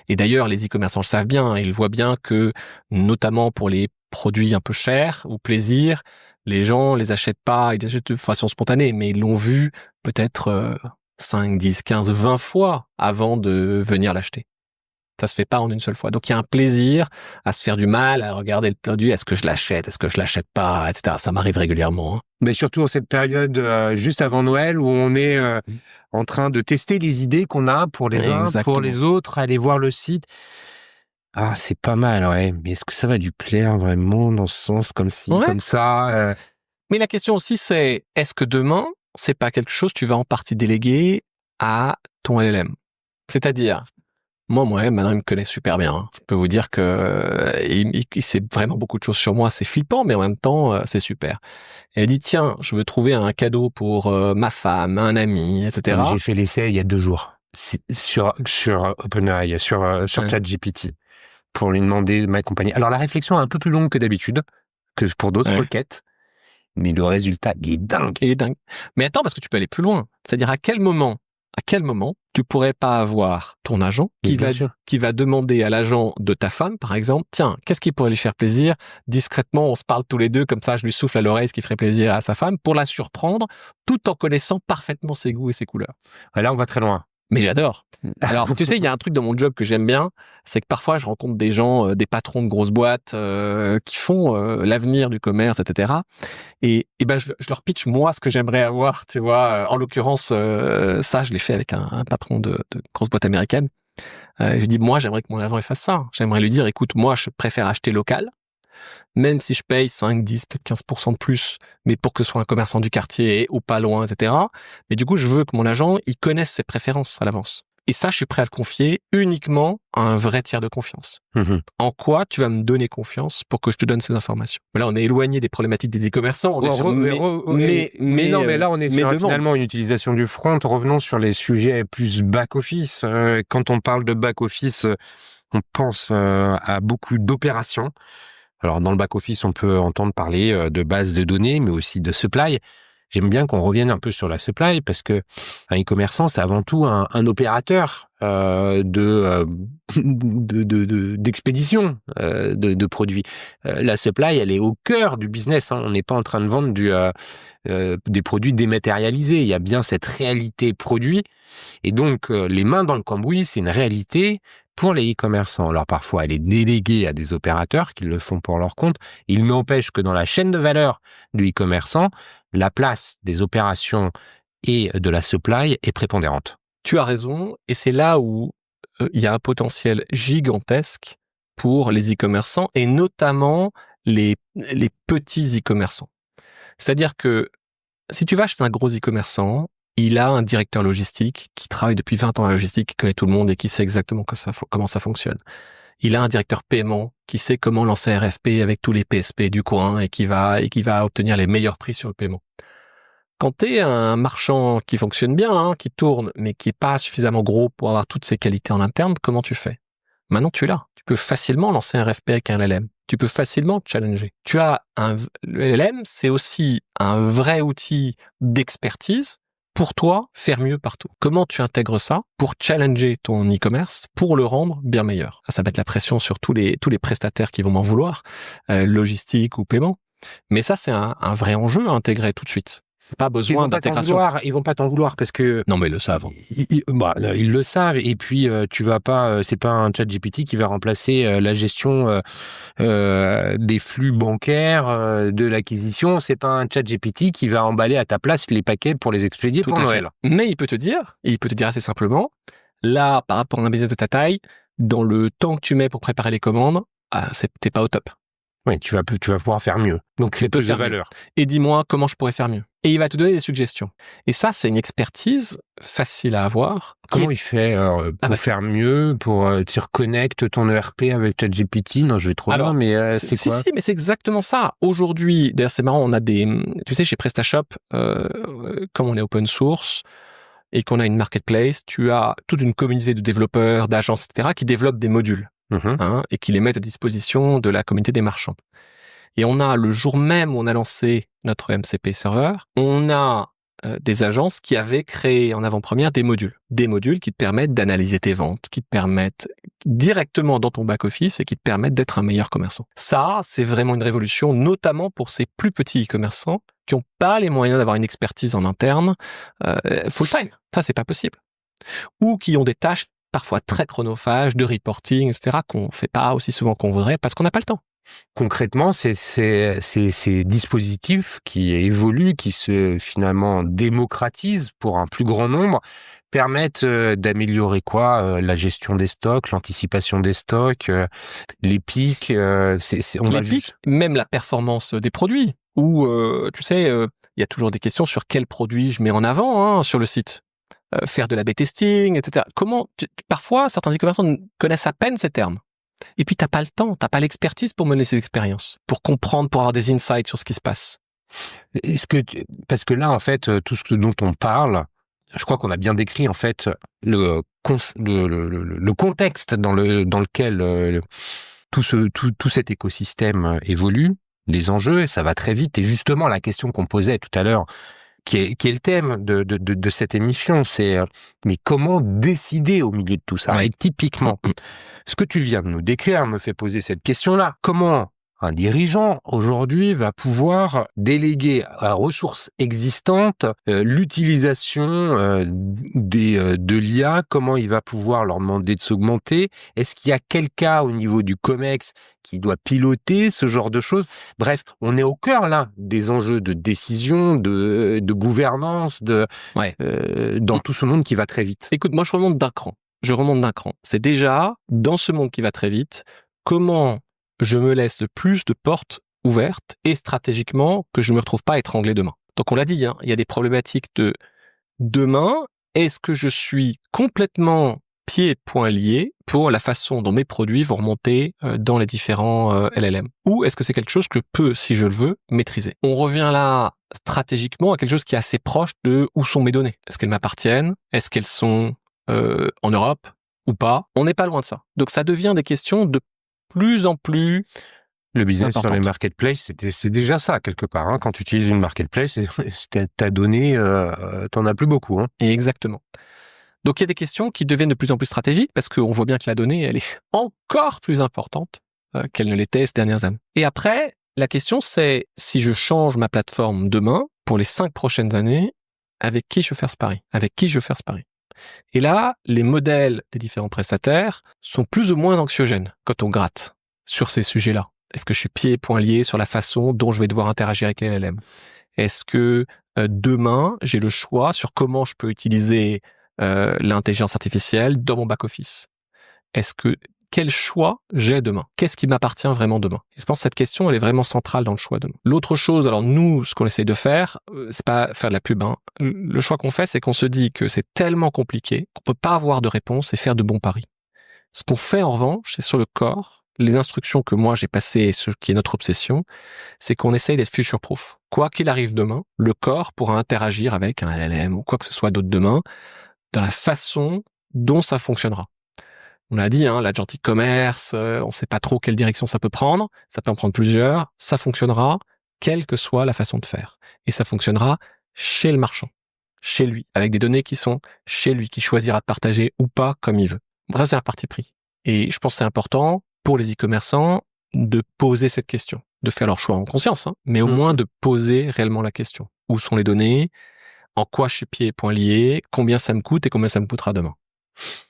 Et d'ailleurs, les e-commerçants le savent bien. Ils voient bien que, notamment pour les produits un peu chers ou plaisir, les gens les achètent pas, ils achètent de façon spontanée, mais ils l'ont vu peut-être 5, 10, 15, 20 fois avant de venir l'acheter. Ça se fait pas en une seule fois. Donc il y a un plaisir à se faire du mal, à regarder le produit, est-ce que je l'achète, est-ce que je l'achète pas, etc. Ça m'arrive régulièrement. Mais surtout en cette période juste avant Noël où on est en train de tester les idées qu'on a pour les uns, pour les autres, aller voir le site. Ah, c'est pas mal, ouais. Mais est-ce que ça va lui plaire vraiment dans ce sens, comme ci, comme ça Mais la question aussi, c'est est-ce que demain, c'est pas quelque chose que tu vas en partie déléguer à ton LLM? C'est-à-dire, moi, maintenant, il me connaît super bien. Je peux vous dire que il sait vraiment beaucoup de choses sur moi. C'est flippant, mais en même temps, c'est super. Et elle dit, tiens, je veux trouver un cadeau pour ma femme, un ami, etc. J'ai fait l'essai il y a 2 jours sur OpenAI, sur ChatGPT, pour lui demander de m'accompagner. Alors, la réflexion est un peu plus longue que d'habitude, que pour d'autres requêtes. Mais le résultat, il est dingue. Il est dingue. Mais attends, parce que tu peux aller plus loin. C'est-à-dire, à quel moment tu pourrais pas avoir ton agent qui va demander à l'agent de ta femme, par exemple, tiens, qu'est-ce qui pourrait lui faire plaisir? Discrètement, on se parle tous les deux, comme ça, je lui souffle à l'oreille ce qui ferait plaisir à sa femme pour la surprendre, tout en connaissant parfaitement ses goûts et ses couleurs. Là, on va très loin. Mais j'adore. Alors, tu sais, il y a un truc dans mon job que j'aime bien, c'est que parfois, je rencontre des gens, des patrons de grosses boîtes qui font l'avenir du commerce, etc. Et ben, je leur pitch, moi, ce que j'aimerais avoir, tu vois. En l'occurrence, ça, je l'ai fait avec un patron de grosse boîte américaine. Je dis, moi, j'aimerais que mon agent fasse ça. J'aimerais lui dire, écoute, moi, je préfère acheter local, même si je paye 5, 10, peut-être 15% de plus, mais pour que ce soit un commerçant du quartier ou pas loin, etc. Mais du coup, je veux que mon agent, il connaisse ses préférences à l'avance. Et ça, je suis prêt à le confier uniquement à un vrai tiers de confiance. En quoi tu vas me donner confiance pour que je te donne ces informations? Là, on est éloigné des problématiques des e-commerçants. Mais là, on est sur finalement une utilisation du front. Revenons sur les sujets plus back-office. Quand on parle de back-office, on pense à beaucoup d'opérations. Alors, dans le back-office, on peut entendre parler de bases de données, mais aussi de supply. J'aime bien qu'on revienne un peu sur la supply parce que un e-commerçant, c'est avant tout un opérateur d'expédition de produits. La supply, elle est au cœur du business. On n'est pas en train de vendre des produits dématérialisés. Il y a bien cette réalité produit. Et donc, les mains dans le cambouis, c'est une réalité pour les e-commerçants. Alors parfois, elle est déléguée à des opérateurs qui le font pour leur compte. Il n'empêche que dans la chaîne de valeur du e-commerçant, la place des opérations et de la supply est prépondérante. Tu as raison, et c'est là où il y a un potentiel gigantesque pour les e-commerçants, et notamment les petits e-commerçants. C'est-à-dire que si tu vas chez un gros e-commerçant, il a un directeur logistique qui travaille depuis 20 ans dans la logistique, qui connaît tout le monde et qui sait exactement comment ça fonctionne. Il a un directeur paiement qui sait comment lancer un RFP avec tous les PSP du coin et qui va obtenir les meilleurs prix sur le paiement. Quand tu es un marchand qui fonctionne bien, qui tourne, mais qui est pas suffisamment gros pour avoir toutes ses qualités en interne, comment tu fais? Maintenant, tu l'as. Tu peux facilement lancer un RFP avec un LLM. Tu peux facilement te challenger. Le LLM, c'est aussi un vrai outil d'expertise pour toi, faire mieux partout. Comment tu intègres ça pour challenger ton e-commerce, pour le rendre bien meilleur? Ça va mettre la pression sur tous les prestataires qui vont m'en vouloir, logistique ou paiement. Mais ça, c'est un vrai enjeu à intégrer tout de suite. Pas besoin d'intégration. Ils vont pas t'en vouloir parce que Non, mais ils le savent. Ils le savent, et puis tu vas pas, c'est pas un ChatGPT qui va remplacer la gestion des flux bancaires, de l'acquisition. C'est pas un ChatGPT qui va emballer à ta place les paquets pour les expédier Tout pour à fait. Noël. Mais il peut te dire assez simplement, là, par rapport à un business de ta taille, dans le temps que tu mets pour préparer les commandes, t'es pas au top. Oui, tu vas pouvoir faire mieux. Donc, c'est plus de valeur. Et dis-moi comment je pourrais faire mieux. Et il va te donner des suggestions. Et ça, c'est une expertise facile à avoir. Comment il fait pour faire mieux, pour tu reconnectes ton ERP avec ChatGPT? Non, je vais trop loin, mais c'est quoi? Si, mais c'est exactement ça. Aujourd'hui, d'ailleurs, c'est marrant, on a tu sais, chez PrestaShop, comme on est open source et qu'on a une marketplace, tu as toute une communauté de développeurs, d'agences, etc., qui développent des modules. Et qui les mettent à disposition de la communauté des marchands. Et on a, le jour même où on a lancé notre MCP serveur, on a des agences qui avaient créé en avant-première des modules qui te permettent d'analyser tes ventes, qui te permettent directement dans ton back-office et qui te permettent d'être un meilleur commerçant. Ça, c'est vraiment une révolution, notamment pour ces plus petits e-commerçants qui n'ont pas les moyens d'avoir une expertise en interne full-time. Ça, c'est pas possible. Ou qui ont des tâches parfois très chronophages, de reporting, etc., qu'on fait pas aussi souvent qu'on voudrait parce qu'on n'a pas le temps. Concrètement, c'est ces dispositifs qui évoluent, qui se finalement démocratisent pour un plus grand nombre, permettent d'améliorer quoi? La gestion des stocks, l'anticipation des stocks, les pics, même la performance des produits. Ou tu sais, il y a toujours des questions sur quel produit je mets en avant sur le site. Faire de l'A/B testing, etc. Parfois, certains e-commerçants connaissent à peine ces termes. Et puis, t'as pas le temps, t'as pas l'expertise pour mener ces expériences, pour comprendre, pour avoir des insights sur ce qui se passe. Parce que là, en fait, tout ce dont on parle, je crois qu'on a bien décrit, en fait, le contexte dans lequel tout cet écosystème évolue, les enjeux, ça va très vite. Et justement, la question qu'on posait tout à l'heure, qui est le thème de cette émission, c'est mais comment décider au milieu de tout ça? Et typiquement, ce que tu viens de nous décrire me fait poser cette question-là. Comment un dirigeant aujourd'hui va pouvoir déléguer à ressources existantes l'utilisation de l'IA? Comment il va pouvoir leur demander de s'augmenter? Est-ce qu'il y a quelqu'un au niveau du COMEX qui doit piloter ce genre de choses? Bref, on est au cœur là des enjeux de décision, de gouvernance, dans tout ce monde qui va très vite. Écoute, moi je remonte d'un cran. C'est déjà, dans ce monde qui va très vite, comment je me laisse le plus de portes ouvertes et stratégiquement que je me retrouve pas étranglé demain. Donc on l'a dit, il y a des problématiques de demain. Est-ce que je suis complètement pieds et poings liés pour la façon dont mes produits vont remonter dans les différents LLM? Ou est-ce que c'est quelque chose que je peux, si je le veux, maîtriser? On revient là stratégiquement à quelque chose qui est assez proche de où sont mes données. Est-ce qu'elles m'appartiennent? Est-ce qu'elles sont en Europe ou pas? On n'est pas loin de ça. Donc ça devient des questions de plus en plus le business importante. Sur les marketplaces, c'est déjà ça quelque part. Quand tu utilises une marketplace, ta donnée, t'en as plus beaucoup. Et exactement. Donc il y a des questions qui deviennent de plus en plus stratégiques parce qu'on voit bien que la donnée, elle est encore plus importante qu'elle ne l'était ces dernières années. Et après, la question c'est si je change ma plateforme demain pour les 5 prochaines années, avec qui je veux faire ce pari? Et là, les modèles des différents prestataires sont plus ou moins anxiogènes quand on gratte sur ces sujets-là. Est-ce que je suis pieds et poings liés sur la façon dont je vais devoir interagir avec les LLM? Est-ce que demain, j'ai le choix sur comment je peux utiliser l'intelligence artificielle dans mon back-office? Quel choix j'ai demain? Qu'est-ce qui m'appartient vraiment demain? Et je pense que cette question, elle est vraiment centrale dans le choix demain. L'autre chose, alors nous, ce qu'on essaie de faire, c'est pas faire de la pub. Le choix qu'on fait, c'est qu'on se dit que c'est tellement compliqué qu'on peut pas avoir de réponse et faire de bons paris. Ce qu'on fait en revanche, c'est sur le corps. Les instructions que moi j'ai passées et ce qui est notre obsession, c'est qu'on essaye d'être future-proof. Quoi qu'il arrive demain, le corps pourra interagir avec un LLM ou quoi que ce soit d'autre demain dans la façon dont ça fonctionnera. On l'a dit, l'agentic commerce, on sait pas trop quelle direction ça peut prendre, ça peut en prendre plusieurs, ça fonctionnera quelle que soit la façon de faire. Et ça fonctionnera chez le marchand, chez lui, avec des données qui sont chez lui, qui choisira de partager ou pas comme il veut. Bon, ça c'est un parti pris. Et je pense que c'est important pour les e-commerçants de poser cette question, de faire leur choix en conscience, mais au moins de poser réellement la question. où sont les données, en quoi je suis pieds et poings liés, combien ça me coûte et combien ça me coûtera demain.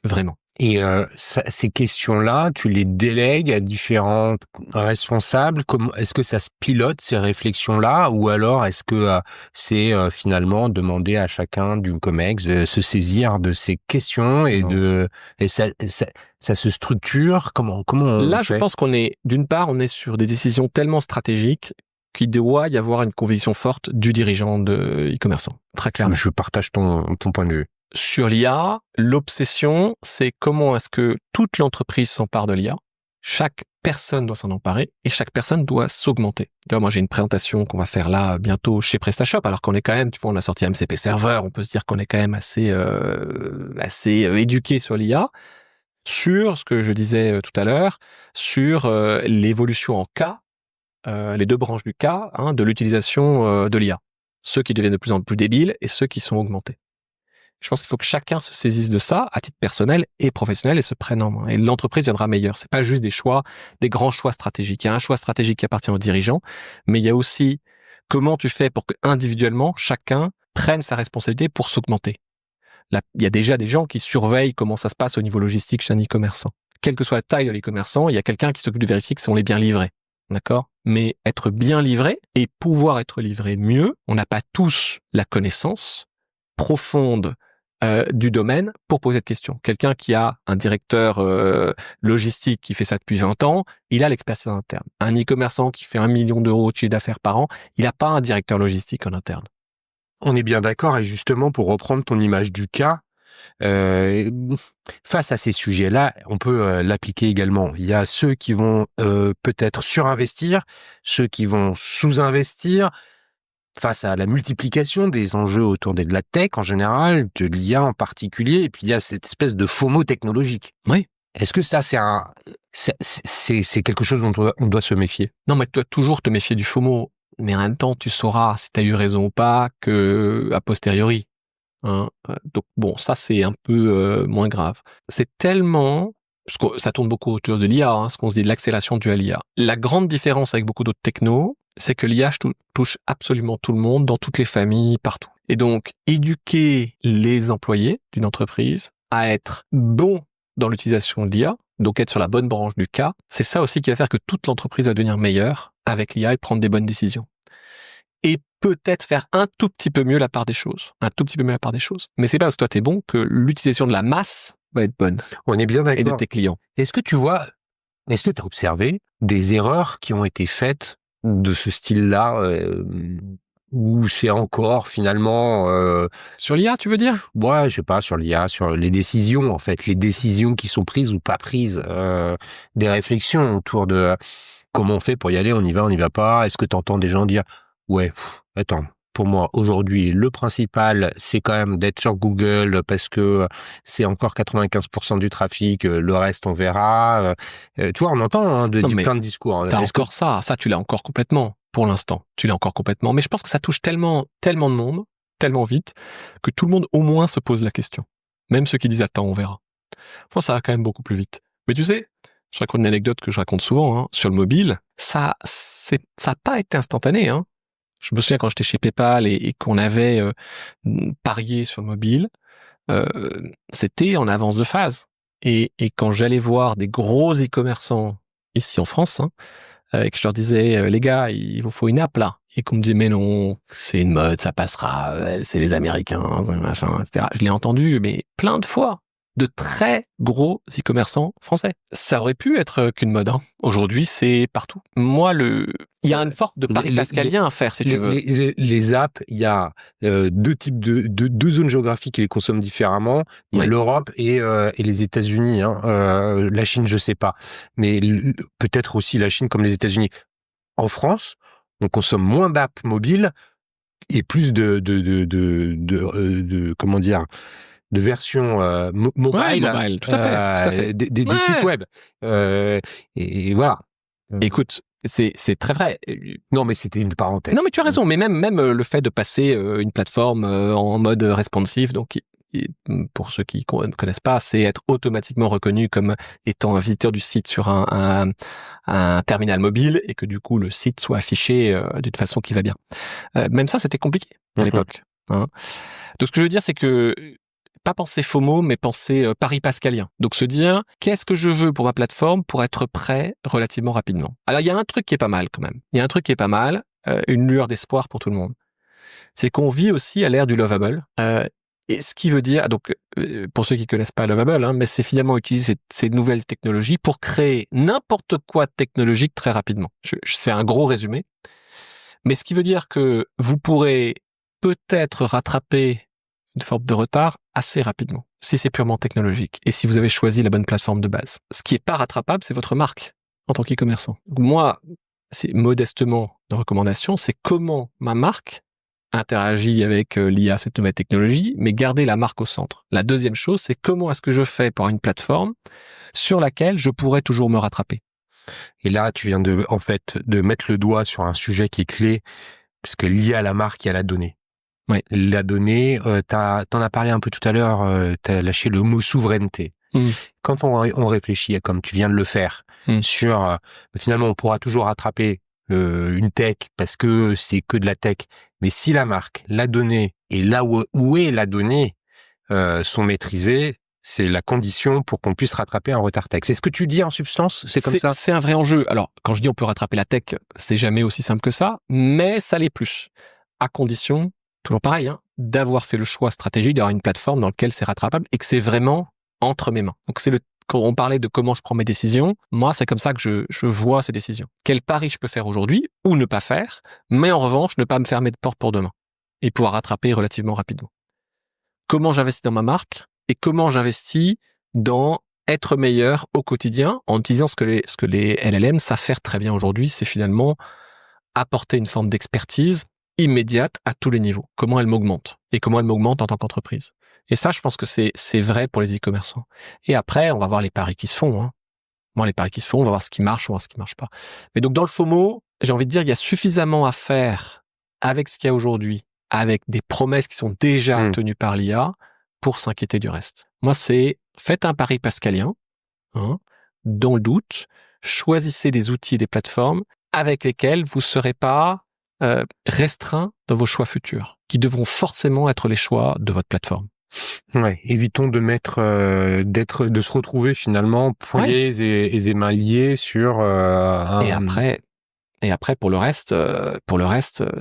Vraiment. Et ces questions-là, tu les délègues à différents responsables. Est-ce que ça se pilote, ces réflexions-là, ou alors est-ce que c'est finalement demander à chacun du COMEX de se saisir de ces questions et ça se structure? Comment Là, je pense d'une part, on est sur des décisions tellement stratégiques qu'il doit y avoir une conviction forte du dirigeant de e-commerçant, très clairement. Je partage ton point de vue. Sur l'IA, l'obsession, c'est comment est-ce que toute l'entreprise s'empare de l'IA. Chaque personne doit s'en emparer et chaque personne doit s'augmenter. D'ailleurs, moi, j'ai une présentation qu'on va faire là bientôt chez PrestaShop, alors qu'on est quand même, tu vois, on a sorti MCP Server, on peut se dire qu'on est quand même assez éduqué sur l'IA, sur ce que je disais tout à l'heure, sur l'évolution en K, les deux branches du K, de l'utilisation de l'IA. Ceux qui deviennent de plus en plus débiles et ceux qui sont augmentés. Je pense qu'il faut que chacun se saisisse de ça, à titre personnel et professionnel, et se prenne en main. Et l'entreprise deviendra meilleure. C'est pas juste des grands choix stratégiques. Il y a un choix stratégique qui appartient aux dirigeants, mais il y a aussi comment tu fais pour que individuellement, chacun prenne sa responsabilité pour s'augmenter. Là, il y a déjà des gens qui surveillent comment ça se passe au niveau logistique chez un e-commerçant. Quelle que soit la taille de l'e-commerçant, il y a quelqu'un qui s'occupe de vérifier que on est bien livré. D'accord? Mais être bien livré et pouvoir être livré mieux, on n'a pas tous la connaissance profonde du domaine pour poser cette question. Quelqu'un qui a un directeur logistique qui fait ça depuis 20 ans, il a l'expertise en interne. Un e-commerçant qui fait 1 million d'euros de chiffre d'affaires par an, il n'a pas un directeur logistique en interne. On est bien d'accord, et justement, pour reprendre ton image du cas, face à ces sujets-là, on peut l'appliquer également. Il y a ceux qui vont peut-être surinvestir, ceux qui vont sous-investir, face à la multiplication des enjeux autour de la tech en général, de l'IA en particulier, et puis il y a cette espèce de FOMO technologique. Oui. Est-ce que ça, c'est quelque chose dont on doit se méfier? Non, mais tu dois toujours te méfier du FOMO, mais en même temps, tu sauras si tu as eu raison ou pas que a posteriori. Donc bon, ça c'est un peu moins grave. C'est tellement... Parce que ça tourne beaucoup autour de l'IA, ce qu'on se dit de l'accélération due à l'IA. La grande différence avec beaucoup d'autres technos, c'est que l'IA touche absolument tout le monde, dans toutes les familles, partout. Et donc, éduquer les employés d'une entreprise à être bons dans l'utilisation de l'IA, donc être sur la bonne branche du K, c'est ça aussi qui va faire que toute l'entreprise va devenir meilleure avec l'IA et prendre des bonnes décisions. Et peut-être faire un tout petit peu mieux la part des choses. Mais c'est pas parce que toi t'es bon que l'utilisation de la masse va être bonne. On est bien d'accord. Et de tes clients. Est-ce que tu as observé des erreurs qui ont été faites de ce style-là, où c'est encore finalement... Sur l'IA, tu veux dire? Ouais, je sais pas, sur l'IA, sur les décisions, en fait, les décisions qui sont prises ou pas prises, des réflexions autour de comment on fait pour y aller, on y va pas. Est-ce que tu entends des gens dire, ouais, attends, pour moi, aujourd'hui, le principal, c'est quand même d'être sur Google parce que c'est encore 95% du trafic, le reste, on verra. Tu vois, on entend plein de discours. T'as encore ça tu l'as encore complètement, pour l'instant. Tu l'as encore complètement. Mais je pense que ça touche tellement de monde, tellement vite, que tout le monde au moins se pose la question. Même ceux qui disent, attends, on verra. Enfin, ça va quand même beaucoup plus vite. Mais tu sais, je raconte une anecdote que je raconte souvent, sur le mobile, ça a pas été instantané, Je me souviens quand j'étais chez PayPal et qu'on avait parié sur le mobile, c'était en avance de phase. Et quand j'allais voir des gros e-commerçants ici en France, et que je leur disais, les gars, il vous faut une app là, et qu'on me disait, mais non, c'est une mode, ça passera, c'est les Américains, machin, etc. Je l'ai entendu, mais plein de fois, de très gros e-commerçants français. Ça aurait pu être qu'une mode. Aujourd'hui, c'est partout. Moi, il y a une forme de pari pascalien à faire, si tu veux. Les apps, il y a deux types deux zones géographiques qui les consomment différemment. Il y a l'Europe et les États-Unis. La Chine, je sais pas, mais peut-être aussi la Chine comme les États-Unis. En France, on consomme moins d'apps mobiles et plus de comment dire, de version mobile, tout à fait. Des sites web. Et voilà. Écoute, c'est très vrai. Non, mais c'était une parenthèse. Non, mais tu as raison. Mais même le fait de passer une plateforme en mode responsive, donc pour ceux qui ne connaissent pas, c'est être automatiquement reconnu comme étant un visiteur du site sur un terminal mobile et que du coup le site soit affiché d'une façon qui va bien. Même ça, c'était compliqué à l'époque. Hein. Donc ce que je veux dire, c'est que pas penser FOMO, mais penser pari pascalien. Donc se dire, qu'est-ce que je veux pour ma plateforme pour être prêt relativement rapidement. Alors il y a un truc qui est pas mal quand même. Il y a un truc qui est pas mal, une lueur d'espoir pour tout le monde. C'est qu'on vit aussi à l'ère du lovable. Et ce qui veut dire, donc pour ceux qui connaissent pas lovable, hein, mais c'est finalement utiliser ces nouvelles technologies pour créer n'importe quoi de technologique très rapidement. C'est un gros résumé. Mais ce qui veut dire que vous pourrez peut-être rattraper une forme de retard assez rapidement, si c'est purement technologique et si vous avez choisi la bonne plateforme de base. Ce qui est pas rattrapable, c'est votre marque en tant qu'e-commerçant. Moi, c'est modestement une recommandation, c'est comment ma marque interagit avec l'IA, cette nouvelle technologie, mais garder la marque au centre. La deuxième chose, c'est comment est-ce que je fais pour une plateforme sur laquelle je pourrais toujours me rattraper. Et là, tu viens de mettre le doigt sur un sujet qui est clé, puisque lié à la marque et à la donnée. Oui. La donnée, t'en as parlé un peu tout à l'heure, t'as lâché le mot souveraineté. Quand on réfléchit, comme tu viens de le faire, sur finalement on pourra toujours rattraper une tech parce que c'est que de la tech, mais si la marque, la donnée et là où est la donnée sont maîtrisées, c'est la condition pour qu'on puisse rattraper un retard tech. C'est ce que tu dis en substance, c'est comme ça? C'est un vrai enjeu. Alors, quand je dis on peut rattraper la tech, c'est jamais aussi simple que ça, mais ça l'est plus. À condition, toujours pareil, hein, d'avoir fait le choix stratégique, d'avoir une plateforme dans laquelle c'est rattrapable et que c'est vraiment entre mes mains. Donc quand on parlait de comment je prends mes décisions, moi c'est comme ça que je vois ces décisions. Quel pari je peux faire aujourd'hui ou ne pas faire, mais en revanche ne pas me fermer de porte pour demain et pouvoir rattraper relativement rapidement. Comment j'investis dans ma marque et comment j'investis dans être meilleur au quotidien en utilisant ce que les LLM savent faire très bien aujourd'hui, c'est finalement apporter une forme d'expertise immédiate à tous les niveaux. Comment elle m'augmente et comment elle m'augmente en tant qu'entreprise. Et ça, je pense que c'est vrai pour les e-commerçants. Et après, on va voir les paris qui se font. Hein. Moi, les paris qui se font, on va voir ce qui marche, on va voir ce qui marche pas. Mais donc, dans le FOMO, j'ai envie de dire, il y a suffisamment à faire avec ce qu'il y a aujourd'hui, avec des promesses qui sont déjà tenues par l'IA, pour s'inquiéter du reste. Moi, c'est faites un pari pascalien, hein, dans le doute, choisissez des outils et des plateformes avec lesquels vous ne serez pas restreint dans vos choix futurs, qui devront forcément être les choix de votre plateforme. Ouais, évitons de de se retrouver finalement poignets et mains liées sur Et après pour le reste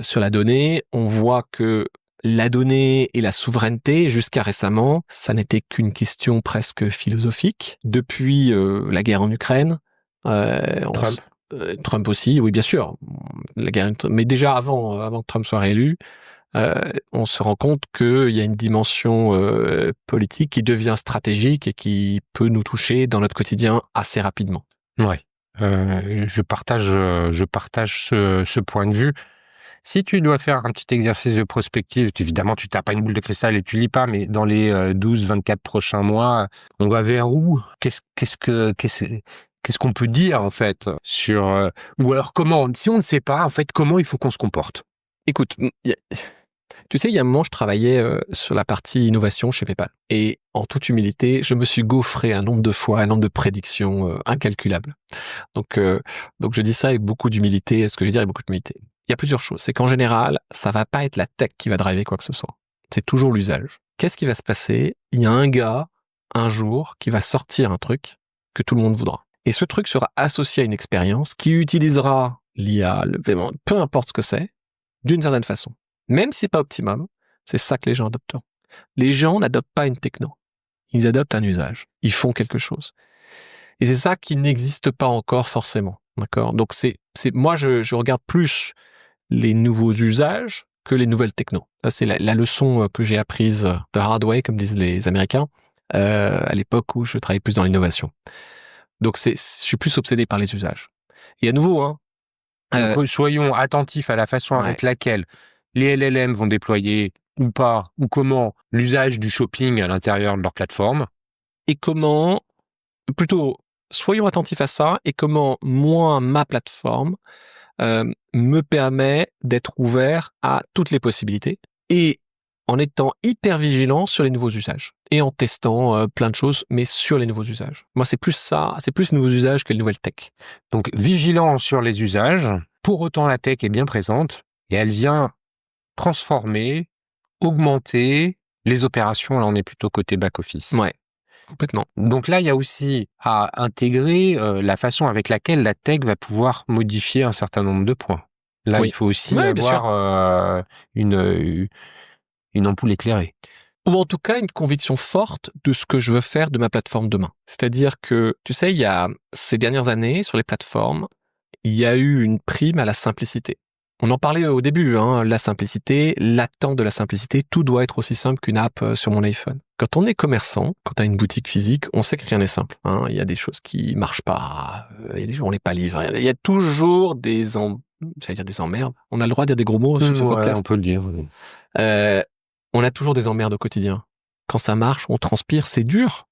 sur la donnée, on voit que la donnée et la souveraineté, jusqu'à récemment, ça n'était qu'une question presque philosophique. Depuis la guerre en Ukraine, Trump aussi, oui bien sûr, la guerre, mais déjà avant que Trump soit réélu, on se rend compte qu'il y a une dimension politique qui devient stratégique et qui peut nous toucher dans notre quotidien assez rapidement. Ouais, je partage ce point de vue. Si tu dois faire un petit exercice de prospective, évidemment tu t'as pas une boule de cristal et tu lis pas, mais dans les 12-24 prochains mois, on va vers où? Qu'est-ce qu'on peut dire en fait sur ou alors comment, si on ne sait pas en fait comment il faut qu'on se comporte? Écoute, tu sais, il y a un moment, je travaillais sur la partie innovation chez PayPal. Et en toute humilité, je me suis gaufré un nombre de fois, un nombre de prédictions incalculables. Donc je dis ça avec beaucoup d'humilité, ce que je veux dire avec beaucoup d'humilité. Il y a plusieurs choses. C'est qu'en général, ça va pas être la tech qui va driver quoi que ce soit. C'est toujours l'usage. Qu'est-ce qui va se passer? Il y a un gars, un jour, qui va sortir un truc que tout le monde voudra. Et ce truc sera associé à une expérience qui utilisera l'IA, peu importe ce que c'est, d'une certaine façon. Même si c'est pas optimum, c'est ça que les gens adopteront. Les gens n'adoptent pas une techno. Ils adoptent un usage. Ils font quelque chose. Et c'est ça qui n'existe pas encore forcément. D'accord? Donc moi, je regarde plus les nouveaux usages que les nouvelles technos. Ça, c'est la leçon que j'ai apprise the hard way, comme disent les Américains, à l'époque où je travaillais plus dans l'innovation. Donc je suis plus obsédé par les usages. Et à nouveau, hein. Soyons attentifs à la façon avec laquelle les LLM vont déployer ou pas, ou comment l'usage du shopping à l'intérieur de leur plateforme. Et comment, plutôt, soyons attentifs à ça et comment moi, ma plateforme, me permet d'être ouvert à toutes les possibilités et en étant hyper vigilant sur les nouveaux usages et en testant plein de choses, mais sur les nouveaux usages. Moi, c'est plus ça, c'est plus les nouveaux usages que les nouvelles tech. Donc, vigilant sur les usages. Pour autant, la tech est bien présente et elle vient transformer, augmenter les opérations. Là, on est plutôt côté back-office. Ouais, complètement. Donc là, il y a aussi à intégrer la façon avec laquelle la tech va pouvoir modifier un certain nombre de points. Là, Oui. il faut aussi Ouais, bien avoir une ampoule éclairée. Ou en tout cas, une conviction forte de ce que je veux faire de ma plateforme demain. C'est-à-dire que, tu sais, il y a ces dernières années, sur les plateformes, il y a eu une prime à la simplicité. On en parlait au début, la simplicité, l'attente de la simplicité, tout doit être aussi simple qu'une app sur mon iPhone. Quand on est commerçant, quand tu as une boutique physique, on sait que rien n'est simple. Il y a des choses qui marchent pas, il y a des jours on n'est pas livré, il y a toujours des emmerdes. On a le droit de dire des gros mots sur ce podcast. On peut le dire. Oui. On a toujours des emmerdes au quotidien. Quand ça marche, on transpire, c'est dur.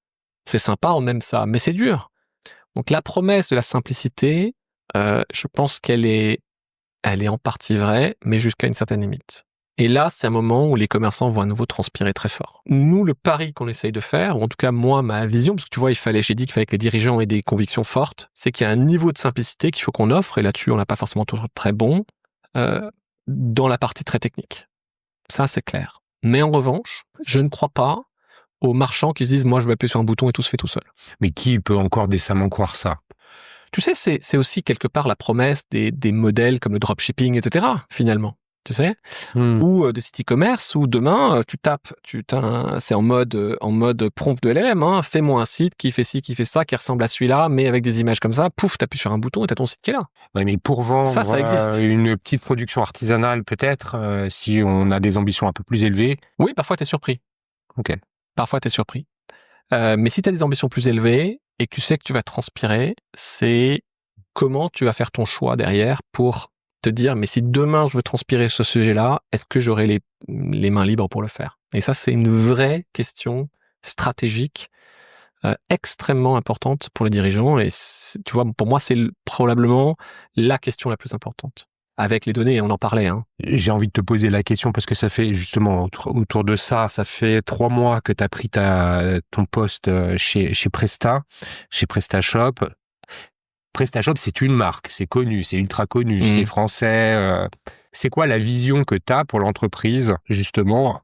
C'est sympa, on aime ça, mais c'est dur. Donc la promesse de la simplicité, je pense qu'elle est en partie vraie, mais jusqu'à une certaine limite. Et là, c'est un moment où les commerçants vont à nouveau transpirer très fort. Nous, le pari qu'on essaye de faire, ou en tout cas moi, ma vision, parce que tu vois, j'ai dit qu'il fallait que les dirigeants aient des convictions fortes, c'est qu'il y a un niveau de simplicité qu'il faut qu'on offre, et là-dessus, on n'a pas forcément toujours très bon, dans la partie très technique. Ça, c'est clair. Mais en revanche, je ne crois pas aux marchands qui se disent « moi, je vais appuyer sur un bouton et tout se fait tout seul ». Mais qui peut encore décemment croire ça? Tu sais, c'est aussi quelque part la promesse des modèles comme le dropshipping, etc., finalement. Tu sais, ou de site e-commerce, où demain, c'est en mode prompt de LLM, fais-moi un site qui fait ci, qui fait ça, qui ressemble à celui-là, mais avec des images comme ça, pouf, t'appuies sur un bouton et t'as ton site qui est là. Ouais, mais pour vendre ça existe. Une petite production artisanale, peut-être, si on a des ambitions un peu plus élevées. Oui, parfois t'es surpris. Ok. Parfois t'es surpris. Mais si t'as des ambitions plus élevées et que tu sais que tu vas transpirer, c'est comment tu vas faire ton choix derrière pour te dire, mais si demain je veux transpirer ce sujet-là, est-ce que j'aurai les mains libres pour le faire? Et ça, c'est une vraie question stratégique extrêmement importante pour les dirigeants. Et tu vois, pour moi, c'est probablement la question la plus importante. Avec les données, on en parlait. J'ai envie de te poser la question parce que ça fait justement autour de ça, ça fait 3 mois que tu as pris ton poste chez PrestaShop. PrestaShop, c'est une marque, c'est connu, c'est ultra connu, c'est français. C'est quoi la vision que tu as pour l'entreprise, justement,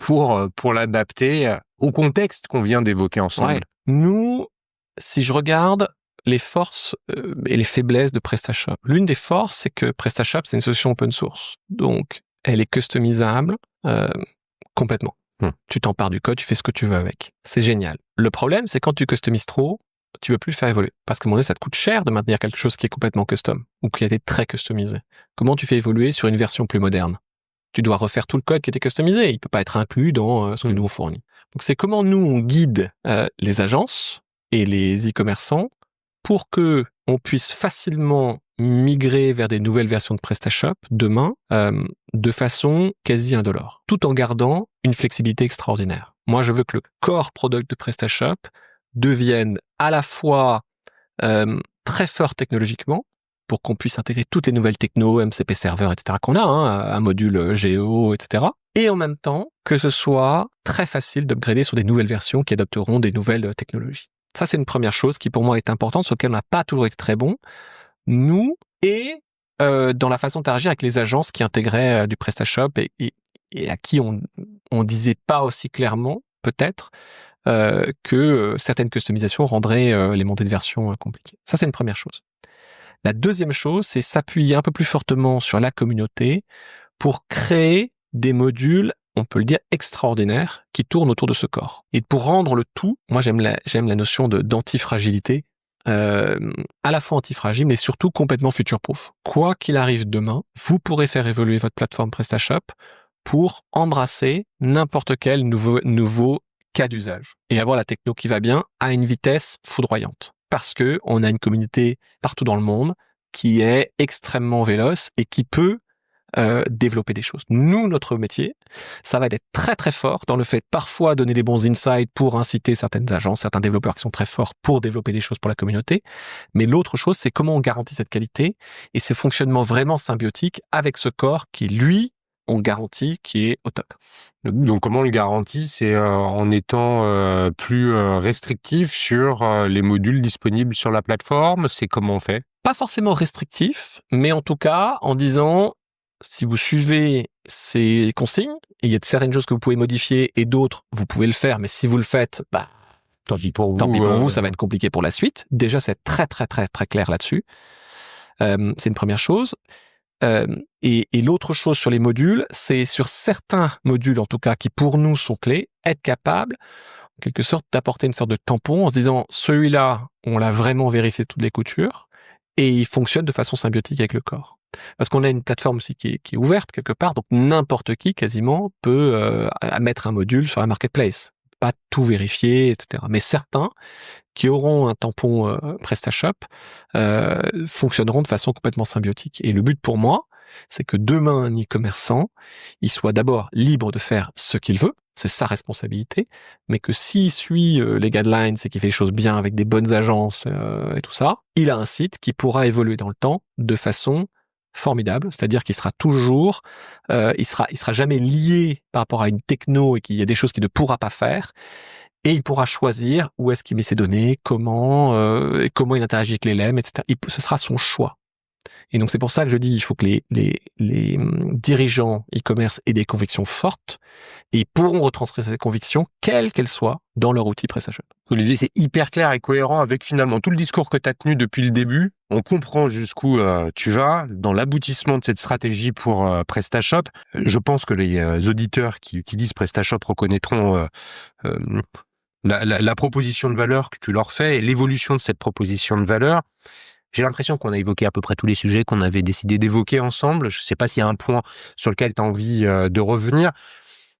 pour l'adapter au contexte qu'on vient d'évoquer ensemble? Ouais. Nous, si je regarde les forces et les faiblesses de PrestaShop, l'une des forces, c'est que PrestaShop, c'est une solution open source. Donc, elle est customisable complètement. Tu t'empares du code, tu fais ce que tu veux avec. C'est génial. Le problème, c'est quand tu customises trop, tu veux plus le faire évoluer. Parce qu'à un moment donné, ça te coûte cher de maintenir quelque chose qui est complètement custom ou qui a été très customisé. Comment tu fais évoluer sur une version plus moderne? Tu dois refaire tout le code qui était customisé. Il peut pas être inclus dans ce que nous on fournit. Donc, c'est comment nous, on guide les agences et les e-commerçants pour que on puisse facilement migrer vers des nouvelles versions de PrestaShop demain de façon quasi indolore, tout en gardant une flexibilité extraordinaire. Moi, je veux que le core product de PrestaShop devienne à la fois très fort technologiquement, pour qu'on puisse intégrer toutes les nouvelles techno, MCP serveur, etc. qu'on a, un module Géo, etc. Et en même temps, que ce soit très facile d'upgrader sur des nouvelles versions qui adopteront des nouvelles technologies. Ça, c'est une première chose qui, pour moi, est importante, sur laquelle on n'a pas toujours été très bon, nous, et dans la façon d'interagir avec les agences qui intégraient du PrestaShop et à qui on disait pas aussi clairement, peut-être, que certaines customisations rendraient les montées de version compliquées. Ça, c'est une première chose. La deuxième chose, c'est s'appuyer un peu plus fortement sur la communauté pour créer des modules, on peut le dire, extraordinaires qui tournent autour de ce corps. Et pour rendre le tout, moi j'aime la notion d'antifragilité, à la fois antifragile, mais surtout complètement future-proof. Quoi qu'il arrive demain, vous pourrez faire évoluer votre plateforme PrestaShop pour embrasser n'importe quel nouveau cas d'usage et avoir la techno qui va bien à une vitesse foudroyante. Parce que on a une communauté partout dans le monde qui est extrêmement véloce et qui peut développer des choses. Nous, notre métier, ça va être très très fort dans le fait de parfois donner des bons insights pour inciter certaines agences, certains développeurs qui sont très forts pour développer des choses pour la communauté. Mais l'autre chose, c'est comment on garantit cette qualité et ce fonctionnement vraiment symbiotique avec ce corps qui, lui, on garantit qu'il est au top. Donc, comment on le garantit? C'est en étant plus restrictif sur les modules disponibles sur la plateforme. C'est comment on fait? Pas forcément restrictif, mais en tout cas en disant, si vous suivez ces consignes, il y a certaines choses que vous pouvez modifier et d'autres, vous pouvez le faire, mais si vous le faites, Tant pis pour tant pis pour vous, ça va ouais. être compliqué pour la suite. Déjà, c'est très, très, très, très clair là-dessus. C'est une première chose. Et l'autre chose sur les modules, c'est sur certains modules, en tout cas, qui pour nous sont clés, être capable, en quelque sorte, d'apporter une sorte de tampon en se disant, celui-là, on l'a vraiment vérifié toutes les coutures et il fonctionne de façon symbiotique avec le corps. Parce qu'on a une plateforme aussi qui est ouverte quelque part, donc n'importe qui quasiment peut mettre un module sur la marketplace. Pas tout vérifier, etc. Mais certains qui auront un tampon PrestaShop fonctionneront de façon complètement symbiotique. Et le but pour moi, c'est que demain, un e-commerçant, il soit d'abord libre de faire ce qu'il veut, c'est sa responsabilité, mais que s'il suit les guidelines et qu'il fait les choses bien avec des bonnes agences et tout ça, il a un site qui pourra évoluer dans le temps de façon formidable, c'est-à-dire qu'il sera toujours, il sera jamais lié par rapport à une techno et qu'il y a des choses qu'il ne pourra pas faire, et il pourra choisir où est-ce qu'il met ses données, comment il interagit avec les LEM, etc. Ce sera son choix. Et donc c'est pour ça que je dis, il faut que les dirigeants e-commerce aient des convictions fortes, et ils pourront retranscrire ces convictions, quelles qu'elles soient, dans leur outil PrestaShop. Olivier, c'est hyper clair et cohérent avec finalement tout le discours que tu as tenu depuis le début. On comprend jusqu'où tu vas dans l'aboutissement de cette stratégie pour PrestaShop. Je pense que les auditeurs qui utilisent PrestaShop reconnaîtront la proposition de valeur que tu leur fais et l'évolution de cette proposition de valeur. J'ai l'impression qu'on a évoqué à peu près tous les sujets qu'on avait décidé d'évoquer ensemble. Je ne sais pas s'il y a un point sur lequel tu as envie de revenir.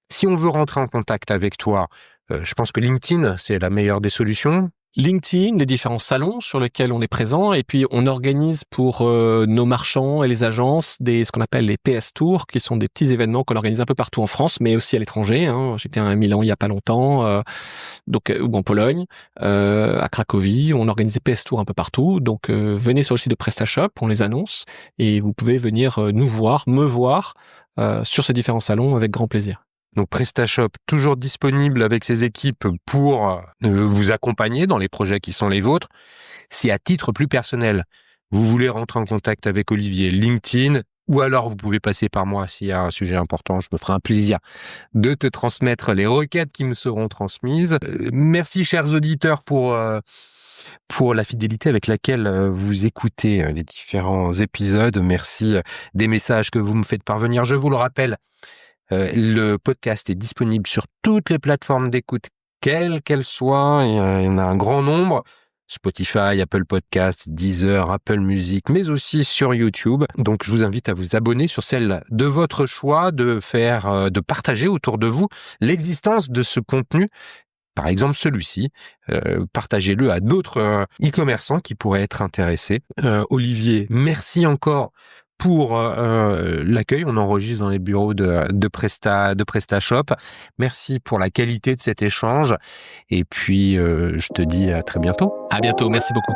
Si on veut rentrer en contact avec toi, je pense que LinkedIn, c'est la meilleure des solutions. LinkedIn, les différents salons sur lesquels on est présent, et puis on organise pour nos marchands et les agences ce qu'on appelle les PS Tours, qui sont des petits événements qu'on organise un peu partout en France, mais aussi à l'étranger. J'étais à Milan il y a pas longtemps, ou en Pologne, à Cracovie. On organise des PS Tours un peu partout. Donc venez sur le site de PrestaShop, on les annonce, et vous pouvez venir nous voir, me voir sur ces différents salons avec grand plaisir. Donc PrestaShop, toujours disponible avec ses équipes pour vous accompagner dans les projets qui sont les vôtres. Si à titre plus personnel, vous voulez rentrer en contact avec Olivier, LinkedIn, ou alors vous pouvez passer par moi s'il y a un sujet important, je me ferai un plaisir de te transmettre les requêtes qui me seront transmises. Merci chers auditeurs pour la fidélité avec laquelle vous écoutez les différents épisodes. Merci des messages que vous me faites parvenir. Je vous le rappelle, le podcast est disponible sur toutes les plateformes d'écoute, quelles qu'elles soient. Il y en a un grand nombre. Spotify, Apple Podcasts, Deezer, Apple Music, mais aussi sur YouTube. Donc, je vous invite à vous abonner sur celle de votre choix, de partager autour de vous l'existence de ce contenu. Par exemple, celui-ci, partagez-le à d'autres e-commerçants qui pourraient être intéressés. Olivier, merci encore pour l'accueil. On enregistre dans les bureaux de PrestaShop. Merci pour la qualité de cet échange. Et puis, je te dis à très bientôt. À bientôt. Merci beaucoup.